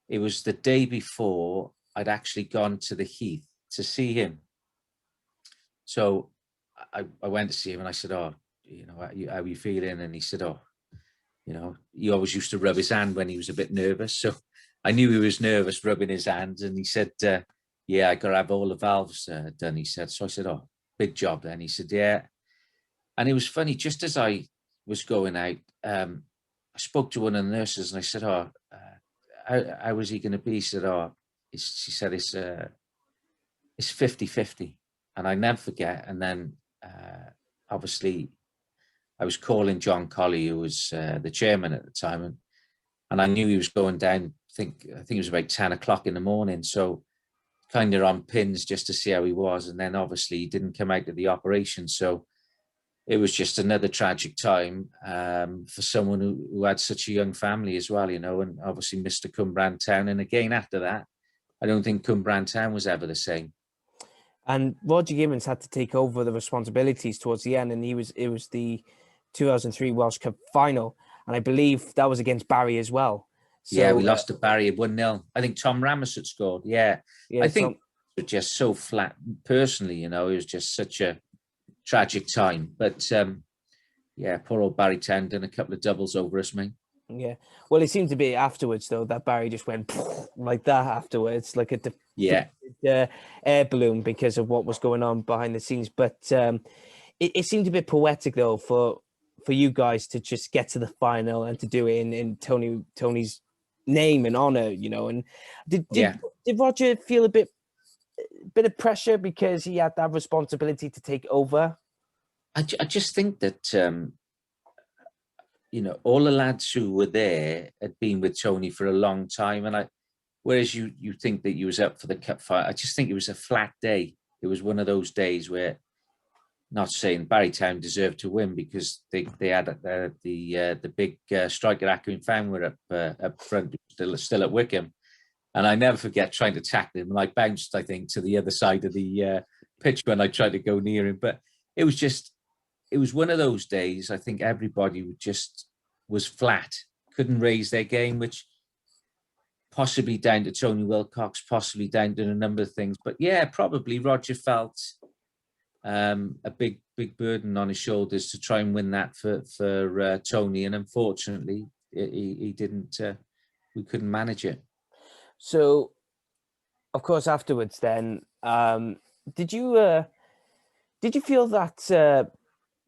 it was the day before I'd actually gone to the Heath to see him. So I went to see him and I said, "Oh, you know, how are you feeling?" And he said, "Oh, you know, he always used to rub his hand when he was a bit nervous." So I knew he was nervous, rubbing his hands. And he said, "Yeah, I got to have all the valves done," he said. So I said, "Oh, big job then." He said, "Yeah." And it was funny, just as I was going out, I spoke to one of the nurses and I said, "Oh, how was he going to be?" He said, "Oh," she said, it's 50-50. And I never forget. And then obviously I was calling John Colley, who was the chairman at the time, and I knew he was going down. I think it was about 10 o'clock in the morning. So kind of on pins just to see how he was. And then obviously he didn't come out of the operation. So it was just another tragic time for someone who had such a young family as well, and obviously Mr. Cwmbran Town. And again, after that, I don't think Cwmbran Town was ever the same. And Roger Gibbons had to take over the responsibilities towards the end, and it was the 2003 Welsh Cup final, and I believe that was against Barry as well. So, yeah, we lost to Barry 1-0. I think Tom Ramosset scored. Yeah, I think it was just so flat. Personally, it was just such a tragic time. But yeah, poor old Barry Town done a couple of doubles over us, mate. Yeah, well, it seemed to be afterwards though that Barry just went like that afterwards, like a air balloon because of what was going on behind the scenes. But it seemed a bit poetic though for you guys to just get to the final and to do it in Tony's name and honor, And did Roger feel a bit of pressure because he had that responsibility to take over? I just think that all the lads who were there had been with Tony for a long time, and whereas you think that you was up for the cup fight, I just think it was a flat day. It was one of those days where, not saying Barry Town deserved to win because they had the big striker Ackwyn Fan were up front, still at Wickham, and I never forget trying to tackle him, and I bounced, I think, to the other side of the pitch when I tried to go near him. But it was one of those days. I think everybody was flat, couldn't raise their game, which possibly down to Tony Wilcox, possibly down to a number of things. But yeah, probably Roger felt a big burden on his shoulders to try and win that for Tony, and unfortunately, he didn't. We couldn't manage it. So, of course, afterwards, then, did you feel that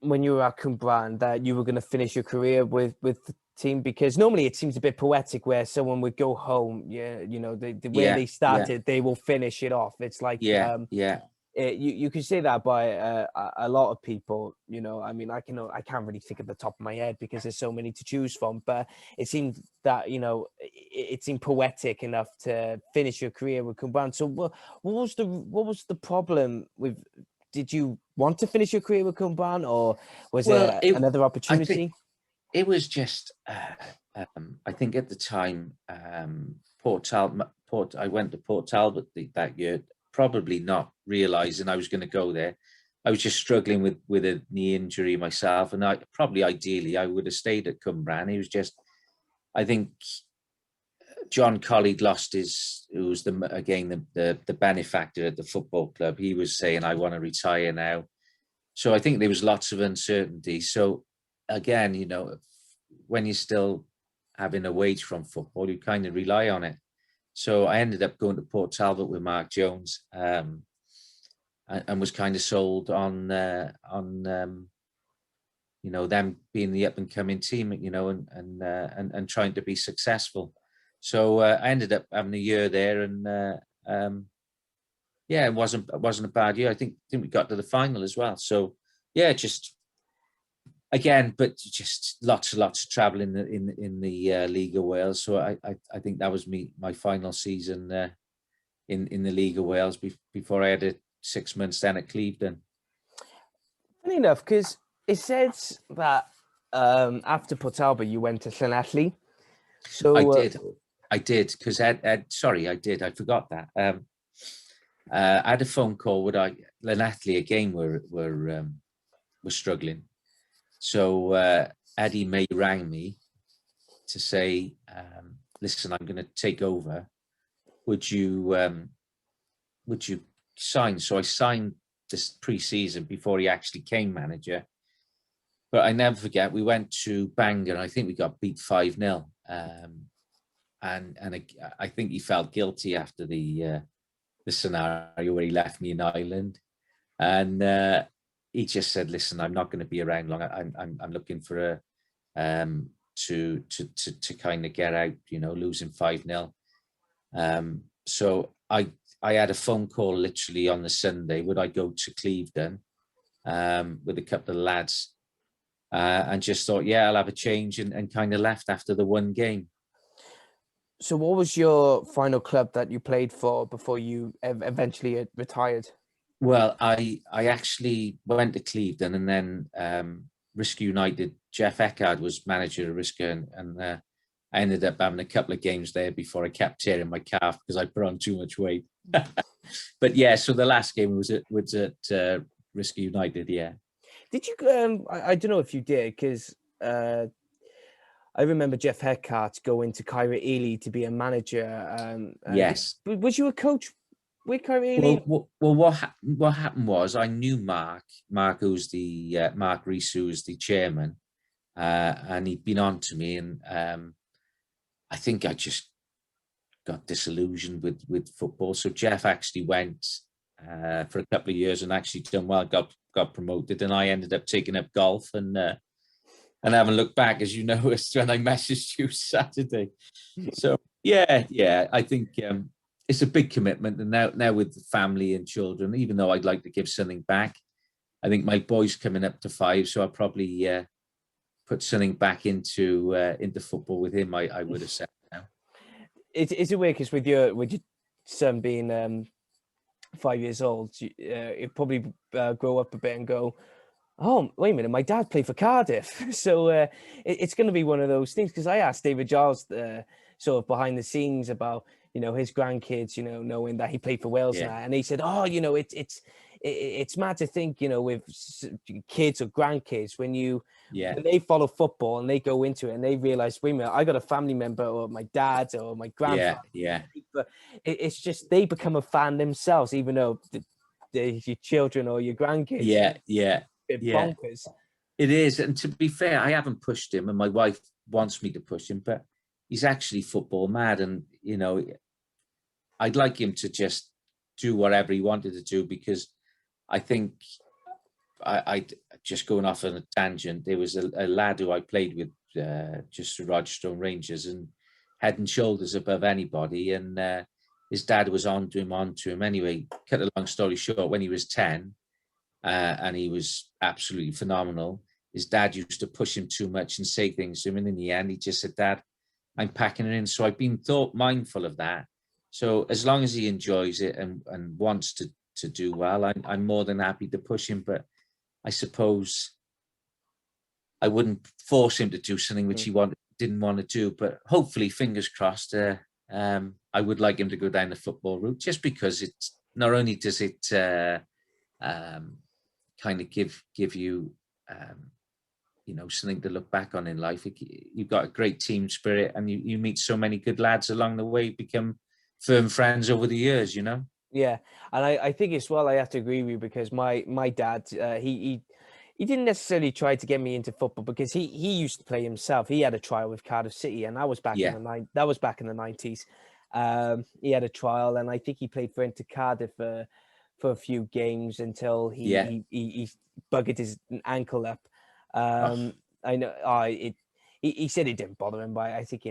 when you were at Cwmbran that you were going to finish your career with the team? Because normally it seems a bit poetic where someone would go home, where they started, they will finish it off. It's like, you can say that by a lot of people, I mean, I can't really think at the top of my head because there's so many to choose from, but it seemed that, it seemed poetic enough to finish your career with Cwmbran. So what was the problem with, did you want to finish your career with Cwmbran, or was there another opportunity? It was just, I think at the time, I went to Port Talbot that year, probably not realising I was going to go there. I was just struggling with a knee injury myself, and ideally I would have stayed at Cwmbran. He was just, I think, John Colley lost who was the benefactor at the football club. He was saying, I want to retire now. So I think there was lots of uncertainty. So again, when you're still having a wage from football, you kind of rely on it. So I ended up going to Port Talbot with Mark Jones, and was kind of sold on them being the up and coming team, and trying to be successful. So I ended up having a year there, and it wasn't a bad year. I think we got to the final as well. So yeah, just again, but just lots of travel in the League of Wales. So I think that was my final season in the League of Wales before I had 6 months down at Clevedon. Funny enough, because it says that after Port Talbot you went to Llanelli. So I did, because Ed, sorry, I did. I forgot that. I had a phone call with Llanelli again. Were struggling. So Eddie May rang me to say, "Listen, I'm going to take over. Would you sign?" So I signed this pre-season before he actually came manager. But I never forget, we went to Bangor, and I think we got beat 5-0. And I think he felt guilty after the scenario where he left me in Ireland, and he just said, "Listen, I'm not going to be around long. I'm looking for to kind of get out, losing 5-0." So I had a phone call literally on the Sunday. Would I go to Clevedon with a couple of lads, and just thought, yeah, I'll have a change, and kind of left after the one game. So what was your final club that you played for before you eventually retired? Well, I actually went to Clevedon, and then Risk United. Jeff Eckard was manager of Risk, and I ended up having a couple of games there before I kept tearing my calf because I put on too much weight. But yeah, so the last game was at Risk United. Yeah. Did you? I don't know if you did, because I remember Jeff Heckart going to Kyra Ely to be a manager. Yes. Was you a coach with Kyra Ely? What happened was I knew Mark, who's the Mark Rees, who's the chairman, and he'd been on to me, and I think I just got disillusioned with football. So Jeff actually went for a couple of years and actually done well, got promoted, and I ended up taking up golf, and haven't looked back, as you know, as when I messaged you Saturday. So yeah, I think it's a big commitment, and now with the family and children, even though I'd like to give something back, I think my boy's coming up to 5, so I'll probably put something back into football with him. I would have said now. Is it weird because with your son being 5 years old, you probably grow up a bit and go, oh, wait a minute, my dad played for Cardiff. So it's going to be one of those things, because I asked David Giles sort of behind the scenes about, his grandkids, knowing that he played for Wales, and he said, oh, it's mad to think, with kids or grandkids, when they follow football and they go into it and they realize, wait a minute, I got a family member or my dad or my grandfather. Yeah. But it's just, they become a fan themselves, even though your children or your grandkids. Yeah. Bonkers. It is. And to be fair, I haven't pushed him, and my wife wants me to push him, but he's actually football mad. And, I'd like him to just do whatever he wanted to do, because I think I just going off on a tangent, there was a lad who I played with just through Rogerstone Rangers, and head and shoulders above anybody. And his dad was on to him. Anyway, cut a long story short, when he was 10, and he was absolutely phenomenal, his dad used to push him too much and say things to him. And in the end, he just said, Dad, I'm packing it in. So I've been mindful of that. So as long as he enjoys it and wants to do well, I'm more than happy to push him. But I suppose I wouldn't force him to do something which he didn't want to do. But hopefully, fingers crossed, I would like him to go down the football route, just because it's not only does it kind of give you something to look back on in life. You've got a great team spirit, and you meet so many good lads along the way, become firm friends over the years. Yeah, and I think as well, I have to agree with you, because my dad, he didn't necessarily try to get me into football, because he used to play himself. He had a trial with Cardiff City, and that was back in the 90s. He had a trial, and I think he played for Inter Cardiff for a few games until he buggered his ankle up. I know he said it didn't bother him, but I think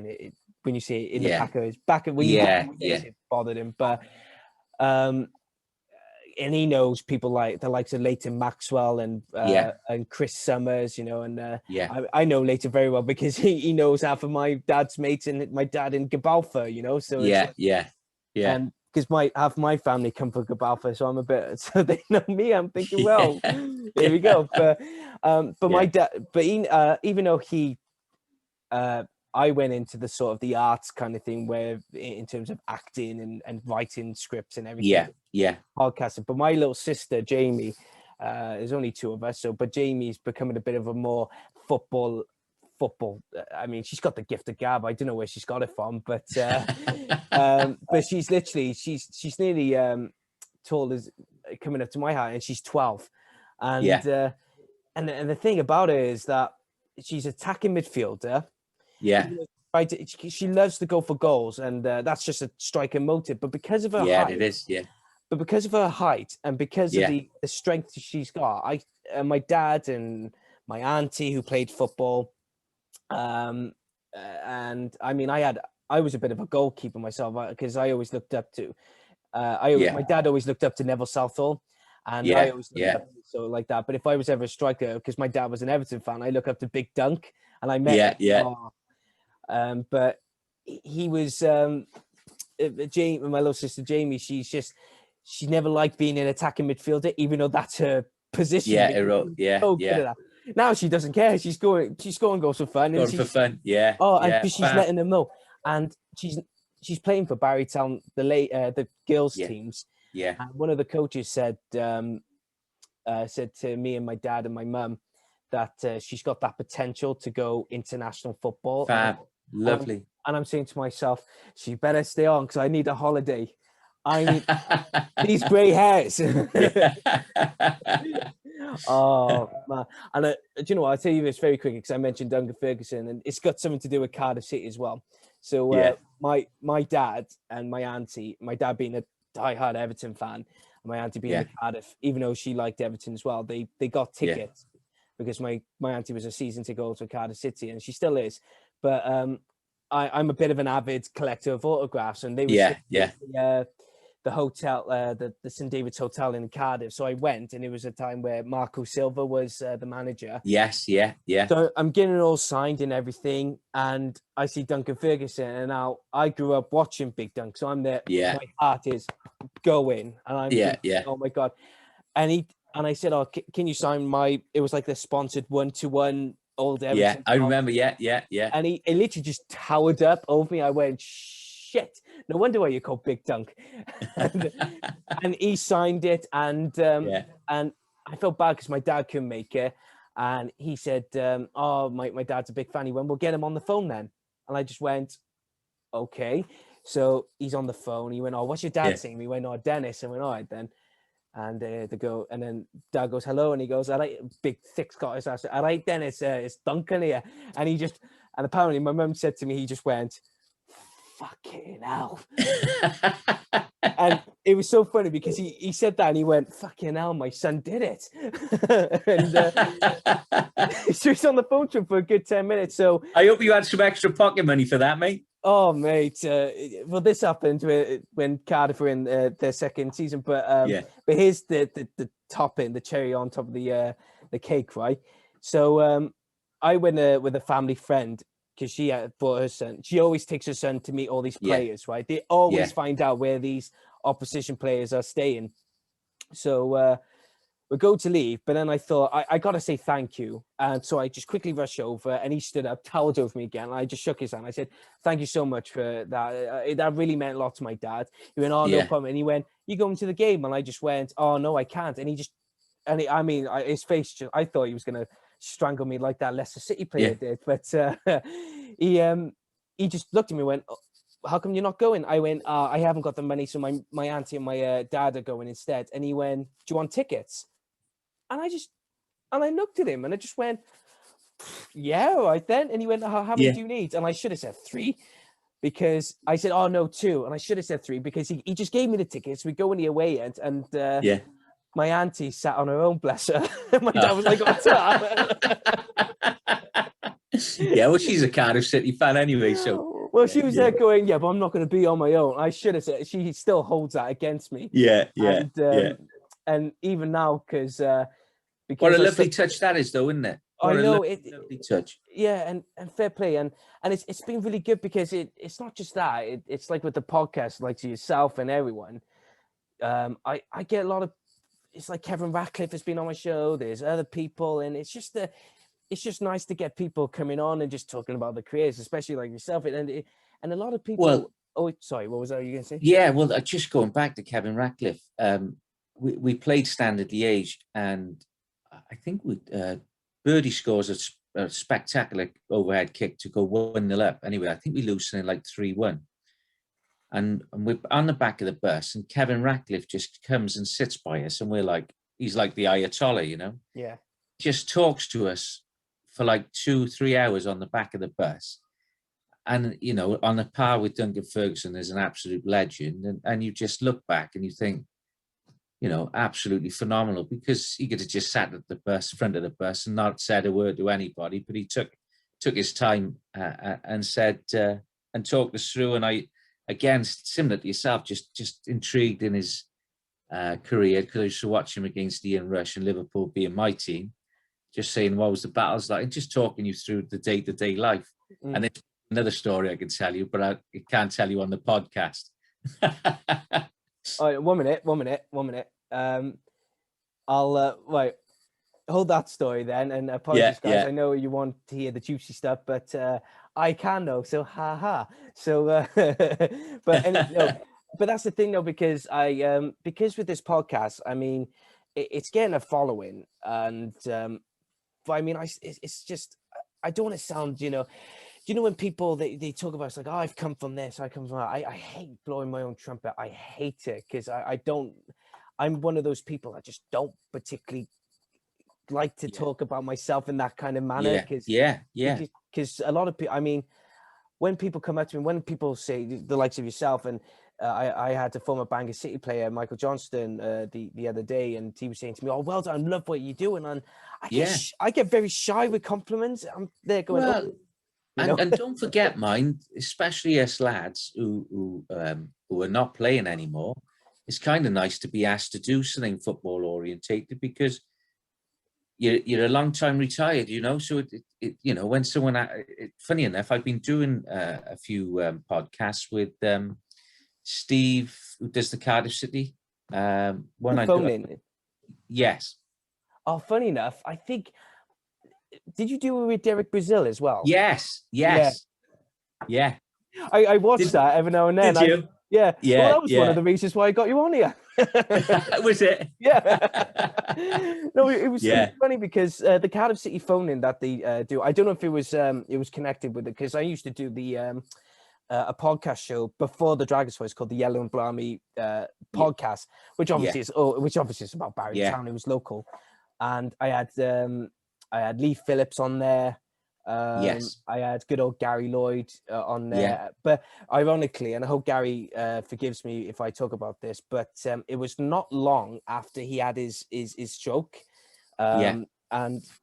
when you see it in the back of his back, it bothered him. But and he knows people like the likes of Leighton Maxwell and Chris Summers, and I know Leighton very well, because he knows half of my dad's mates and my dad in Gibraltar, so because half my family come from Gibraltar, so I'm a bit, so they know me. I'm thinking, well, there we go. But my dad, but even though I went into the sort of the arts kind of thing, where in terms of acting and writing scripts and everything, podcasting. But my little sister Jamie, there's only two of us, but Jamie's becoming a bit of a more football. I mean, she's got the gift of gab. I don't know where she's got it from, but she's literally she's nearly tall as coming up to my height, and she's 12. And and the thing about her is that she's attacking midfielder. Yeah. She loves to go for goals, and that's just a striking motive. But because of her height, it is. Yeah. But because of her height and because of the strength she's got, my dad and my auntie who played football, and I mean, I was a bit of a goalkeeper myself, because I always looked up to, my dad always looked up to Neville Southall, and I always looked up to so like that. But if I was ever a striker, because my dad was an Everton fan, I look up to Big Dunk, and I met him. But he was Jamie, my little sister Jamie. She's never liked being an attacking midfielder, even though that's her position. So good at that. Now she doesn't care. She's going goals for fun. Going for fun. And she's letting them know. And she's playing for Barrytown, the girls teams. Yeah. And one of the coaches said to me and my dad and my mum that she's got that potential to go international football. Fab. Lovely. And I'm saying to myself, she better stay on because I need a holiday. I need these grey hairs. Oh man! And do you know what? I'll tell you this very quickly because I mentioned Duncan Ferguson, and it's got something to do with Cardiff City as well. So my dad and my auntie, my dad being a diehard Everton fan, and my auntie being a Cardiff, even though she liked Everton as well, they got tickets because my auntie was a season ticket holder for Cardiff City, and she still is. But I'm a bit of an avid collector of autographs, and they were the hotel, the St David's Hotel in Cardiff. So I went, and it was a time where Marco Silva was the manager. Yes. So I'm getting it all signed and everything, and I see Duncan Ferguson, and now I grew up watching Big Dunk, so I'm there. My heart is going, and I'm thinking, oh my god! And I said, oh, can you sign my? It was like the sponsored 1-to-1 old Everton. Yeah, I remember. Yeah. And he literally just towered up over me. I went, shit, no wonder why you called Big Dunk. and he signed it, and I felt bad because my dad couldn't make it, and he said, oh, my dad's a big fan. He went, we'll get him on the phone then. And I just went, okay. So he's on the phone. He went, oh, what's your dad saying? We went, oh, Dennis. I went, all right then. And and then dad goes, hello, and he goes, all right, big thick Scottish accent, all right, Dennis, it's Duncan here. And and apparently my mum said to me, he just went, fucking hell. And it was so funny because he said that, and he went, fucking hell, my son did it. And so he's on the phone to him for a good 10 minutes. So I hope you had some extra pocket money for that, mate. Oh, mate. Well, this happened when Cardiff were in their second season, but here's the topping, the cherry on top of the cake, right? So I went with a family friend because she brought her son. She always takes her son to meet all these players, right? They always find out where these opposition players are staying. So we go to leave, but then I thought, I got to say thank you. And so I just quickly rushed over, and he stood up, towered over me again. And I just shook his hand. I said, thank you so much for that. That really meant a lot to my dad. He went, oh, no problem. And he went, you going to the game? And I just went, oh, no, I can't. And his face, I thought he was going to strangle me like that Leicester City player did. But he just looked at me and went, how come you're not going? I went, I haven't got the money, so my auntie and my dad are going instead. And he went, do you want tickets? And I looked at him, and I just went, yeah, all right then. And he went, how many do you need? And I should have said 3, because I said, oh no, 2. And I should have said 3 because he just gave me the tickets. We go in the away end, and my auntie sat on her own, bless her. My dad was like, what's up? Yeah, well, she's a Cardiff City fan anyway, so. Well, she was there going, yeah, but I'm not going to be on my own. I should have said, she still holds that against me. And even now, because what a lovely touch that is, though, isn't it? What I know lovely touch. Yeah, and fair play, and it's been really good because it's not just that. It's like with the podcast, like to yourself and everyone. I get a lot of. It's like Kevin Ratcliffe has been on my show. There's other people, and it's just nice to get people coming on and just talking about the careers, especially like yourself. And a lot of people. Well, oh, sorry, what was that you going to say? Yeah, well, just going back to Kevin Ratcliffe. We played Standard Liège, and I think Birdie scores a spectacular overhead kick to go 1-0 up. Anyway, I think we lose something like 3-1. And we're on the back of the bus, and Kevin Ratcliffe just comes and sits by us, and we're like, he's like the Ayatollah, you know? Yeah. Just talks to us for like 2-3 hours on the back of the bus. And, you know, on a par with Duncan Ferguson is an absolute legend. And you just look back and you think, you know, absolutely phenomenal, because he could have just sat at the front of the bus and not said a word to anybody, but he took his time and said and talked us through. And I, again, similar to yourself, just intrigued in his career, because I used to watch him against Ian Rush and Liverpool being my team, just saying what was the battles like, and just talking you through the day-to-day life. And it's another story I can tell you, but I can't tell you on the podcast. All right, one minute. I'll right. Hold that story then, and apologies, guys. I know you want to hear the juicy stuff, but I can though. So So, but that's the thing though, because because with this podcast, I mean, it's getting a following, and but I mean, it's just I don't want to sound, when people they talk about, it's like, oh, I've come from this, I come from that. I hate blowing my own trumpet. I hate it because I don't. I'm one of those people that just don't particularly like to talk about myself in that kind of manner, because a lot of people, I mean, when people come up to me, when people say the likes of yourself, and I had a former Bangor City player, Michael Johnston, the other day, and he was saying to me, oh, well done, love what you do. And I get very shy with compliments. I'm there going, well, and don't forget, mind, especially us lads who are not playing anymore, it's kind of nice to be asked to do something football orientated, because you're a long time retired, so when someone, funny enough, I've been doing a few podcasts with Steve, who does the Cardiff City one. Yes. Oh, funny enough, I think, did you do it with Derek Brazil as well? Yes. Yeah. I watched that every now and then. Did you? Yeah. Well, that was one of the reasons why I got you on here. Was it? Yeah. No, it was funny because the Cardiff City phone-in that they do, I don't know if it was connected with it, because I used to do the a podcast show before the Dragon's Voice called the Yellow and Blarmy podcast, which obviously is about Barry Town. It was local, and I had Lee Phillips on there. I had good old Gary Lloyd on there, but ironically, and I hope Gary forgives me if I talk about this, but it was not long after he had his stroke, and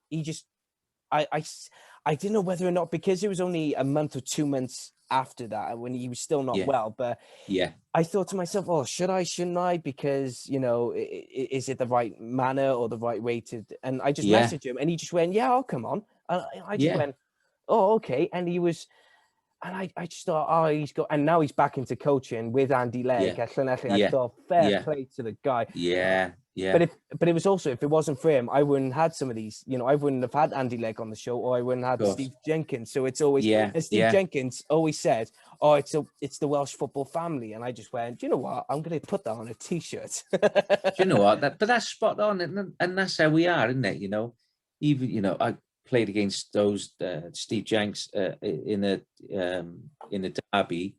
he just, I didn't know whether or not, because it was only a month or 2 months after that when he was still not well, but I thought to myself, oh, shouldn't I, because is it the right manner or the right way to, and I just messaged him, and he just went, yeah, I'll come on. I just went, oh, okay. And he was, and I just thought, oh, he's got, and now he's back into coaching with Andy Legg at Llanelli. I thought, fair play to the guy. But it was also, if it wasn't for him, I wouldn't have had some of these, I wouldn't have had Andy Legg on the show, or I wouldn't have had Steve Jenkins. So it's always, and Steve Jenkins always said, oh, it's the Welsh football family. And I just went, do you know what? I'm going to put that on a t-shirt. Do you know what? But that's spot on. And that's how we are, isn't it? Even, I played against those Steve Jenks in the derby,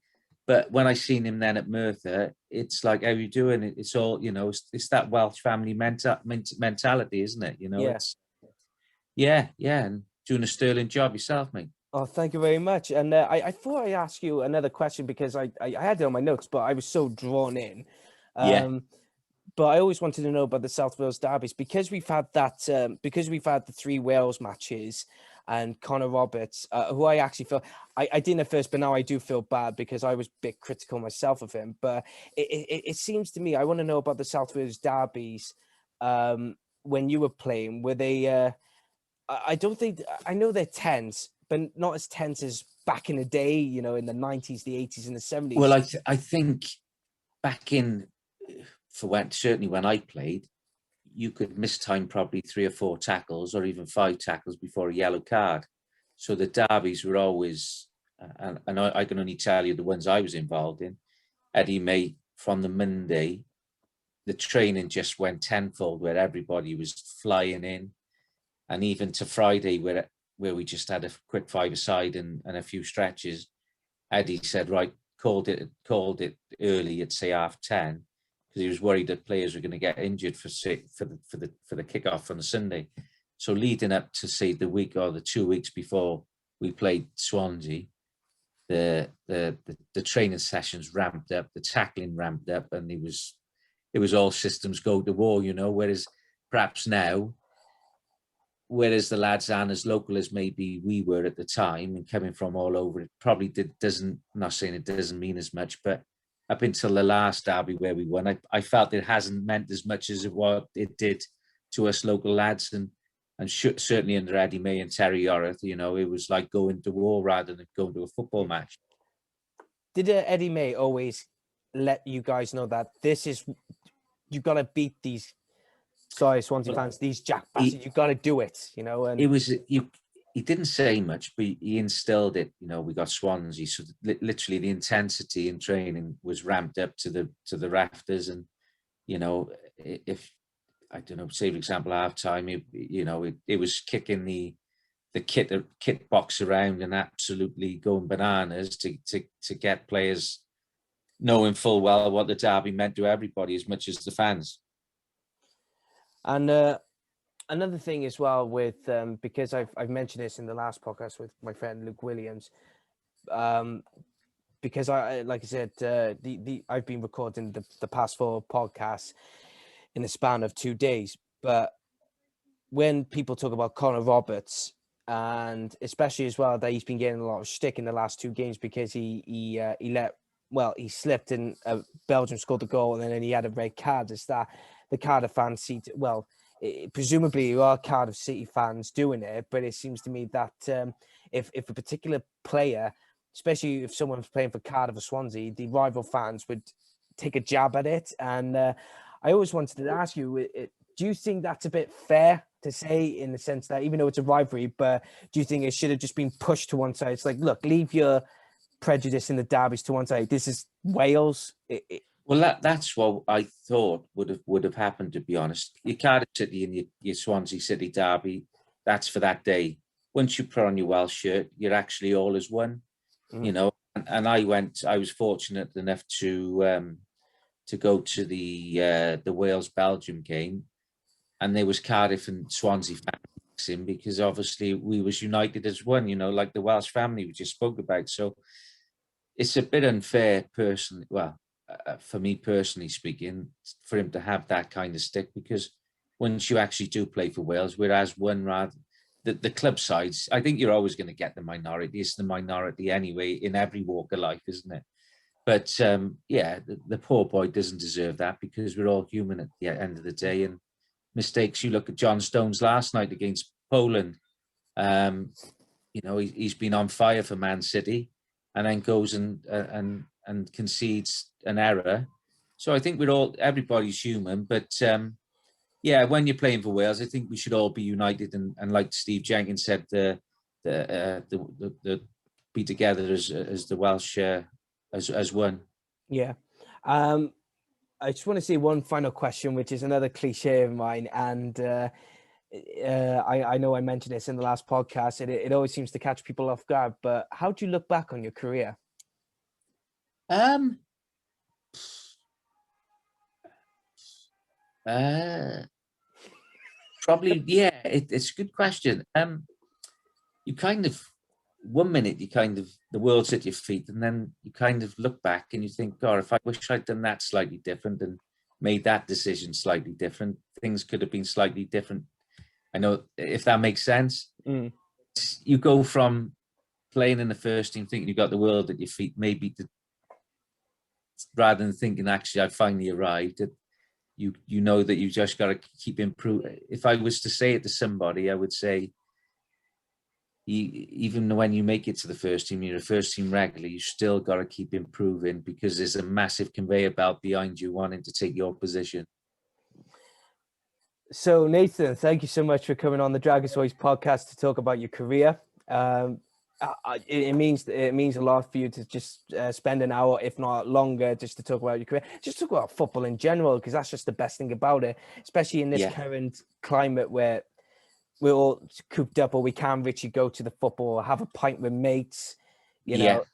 but when I seen him then at Merthyr, it's like, how you doing? It's all, it's that Welsh family mentality, isn't it? It's and doing a sterling job yourself, mate. Oh, thank you very much. And I thought I'd ask you another question, because I had it on my notes, but I was so drawn in. But I always wanted to know about the South Wales derbies, because we've had that, because we've had the 3 Wales matches, and Connor Roberts, who I actually feel, I didn't at first, but now I do feel bad, because I was a bit critical myself of him. But it seems to me, I want to know about the South Wales derbies. When you were playing, were they, I don't think, I know they're tense, but not as tense as back in the day, in the 90s, the 80s, and the 70s. Well, I think back in, certainly when I played, you could miss time probably 3 or 4 tackles, or even 5 tackles before a yellow card. So the derbies were always, and I can only tell you the ones I was involved in. Eddie May, from the Monday, the training just went tenfold, where everybody was flying in, and even to Friday, where we just had a quick 5-a-side and a few stretches. Eddie said, right, called it early at say 10:30, because he was worried that players were going to get injured for the kickoff on the Sunday. So leading up to say the week or the 2 weeks before we played Swansea, the training sessions ramped up, the tackling ramped up, and it was all systems go to war, whereas perhaps now, whereas the lads aren't as local as maybe we were at the time, and coming from all over, it probably doesn't, I'm not saying it doesn't mean as much, but up until the last derby where we won. I felt it hasn't meant as much as what it did to us local lads, and certainly under Eddie May and Terry Yoreth, you know, it was like going to war rather than going to a football match. Did Eddie May always let you guys know that you got to beat these Swansea fans, these Jack bastards, you got to do it, you know? And it was, he didn't say much, but he instilled it. You know, we got Swansea, so literally the intensity in training was ramped up to the rafters. And, you know, if, I don't know, say for example, half time, it was kicking the kit box around and absolutely going bananas to get players knowing full well what the derby meant to everybody as much as the fans. And another thing as well with because I've mentioned this in the last podcast with my friend Luke Williams, because I like I said, I've been recording the past 4 podcasts in the span of 2 days, but when people talk about Connor Roberts, and especially as well that he's been getting a lot of shtick in the last 2 games because he slipped and Belgium scored the goal and then he had a red card. Is that the Cardiff fans see? Presumably you are Cardiff City fans doing it, but it seems to me that if a particular player, especially if someone's playing for Cardiff or Swansea, the rival fans would take a jab at it. And I always wanted to ask you, do you think that's a bit fair to say, in the sense that even though it's a rivalry, but do you think it should have just been pushed to one side? It's like, look, leave your prejudice in the derbies to one side. This is Wales. Well, that's what I thought would have happened, to be honest. Your Cardiff City and your Swansea City derby, that's for that day. Once you put on your Welsh shirt, you're actually all as one, you know. And I was fortunate enough to go to the Wales Belgium game, and there was Cardiff and Swansea fans in, because obviously we was united as one, you know, like the Welsh family we just spoke about. So it's a bit unfair, personally. Well, for me personally speaking, for him to have that kind of stick, because once you actually do play for Wales, whereas one rather the club sides, I think you're always going to get the minority. It's the minority anyway in every walk of life, isn't it? But the poor boy doesn't deserve that, because we're all human at the end of the day. And mistakes, you look at John Stones last night against Poland. You know, he's been on fire for Man City, and then goes and concedes an error. So I think everybody's human, but when you're playing for Wales, I think we should all be united, and like Steve Jenkins said, the be together as the Welsh as one. Yeah. I just want to say one final question, which is another cliche of mine, and I know I mentioned this in the last podcast. It always seems to catch people off guard, but how do you look back on your career? Probably, yeah. It's a good question. You kind of, one minute the world's at your feet, and then you kind of look back and you think, God, if I wish I'd done that slightly different and made that decision slightly different, things could have been slightly different. I know, if that makes sense. You go from playing in the first team, thinking you got the world at your feet, rather than thinking, actually, I finally arrived. You know that you just got to keep improving. If I was to say it to somebody, I would say, even when you make it to the first team, you're a first team regular, you still got to keep improving, because there's a massive conveyor belt behind you wanting to take your position. So Nathan, thank you so much for coming on the Dragon's Voice podcast to talk about your career. It means a lot for you to just spend an hour, if not longer, just to talk about your career, just talk about football in general, because that's just the best thing about it, especially in this current climate where we're all cooped up, or we can't really go to the football or have a pint with mates, you know.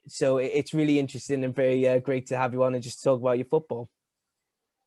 So it's really interesting and very great to have you on and just talk about your football.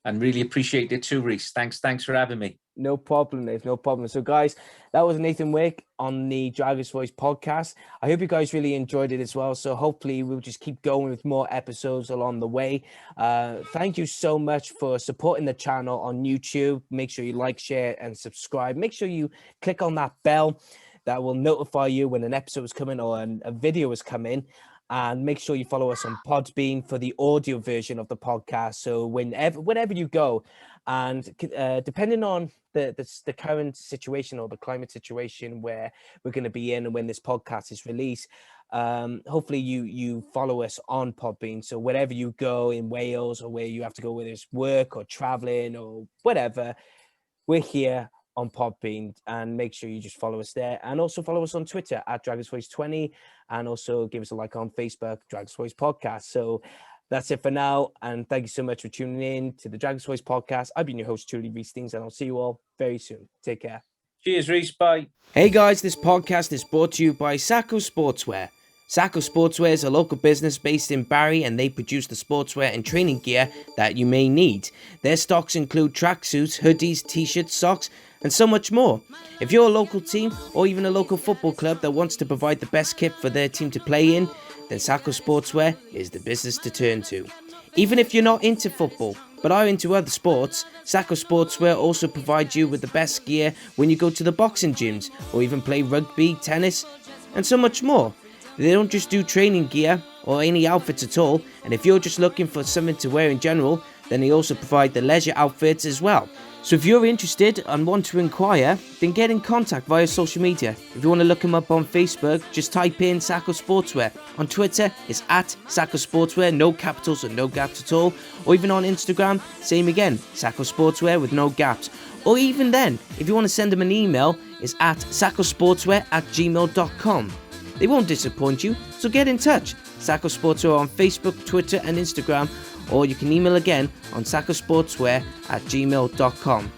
And really appreciate it too, Reese. Thanks for having me. No problem, Dave. No problem. So, guys, that was Nathan Wigg on the Dragon's Voice podcast. I hope you guys really enjoyed it as well. So hopefully we'll just keep going with more episodes along the way. Thank you so much for supporting the channel on YouTube. Make sure you like, share, and subscribe. Make sure you click on that bell that will notify you when an episode is coming or a video is coming. And make sure you follow us on Podbean for the audio version of the podcast. So whenever you go, and depending on the current situation or the climate situation where we're going to be in and when this podcast is released, hopefully you follow us on Podbean. So wherever you go in Wales or where you have to go, whether it's work or traveling or whatever, we're here on Podbean, and make sure you just follow us there, and also follow us on Twitter at Dragons Voice 20, and also give us a like on Facebook, Dragons Voice Podcast. So that's it for now, and thank you so much for tuning in to the Dragons Voice Podcast. I've been your host, Julie Reestings, and I'll see you all very soon. Take care. Cheers, Reese. Bye. Hey guys, this podcast is brought to you by Sacco Sportswear. Sacco Sportswear is a local business based in Barry, and they produce the sportswear and training gear that you may need. Their stocks include tracksuits, hoodies, t-shirts, socks, and so much more. If you're a local team or even a local football club that wants to provide the best kit for their team to play in, then Sacco Sportswear is the business to turn to. Even if you're not into football, but are into other sports, Sacco Sportswear also provides you with the best gear when you go to the boxing gyms, or even play rugby, tennis, and so much more. They don't just do training gear or any outfits at all, and if you're just looking for something to wear in general, then they also provide the leisure outfits as well. So if you're interested and want to inquire, then get in contact via social media. If you want to look them up on Facebook, just type in Sacco Sportswear. On Twitter, it's at Sacco Sportswear, no capitals and no gaps at all. Or even on Instagram, same again, Sacco Sportswear with no gaps. Or even then, if you want to send them an email, it's at saccosportswear@gmail.com. They won't disappoint you, so get in touch. Sacco Sportswear on Facebook, Twitter and Instagram, or you can email again on saccosportswear@gmail.com.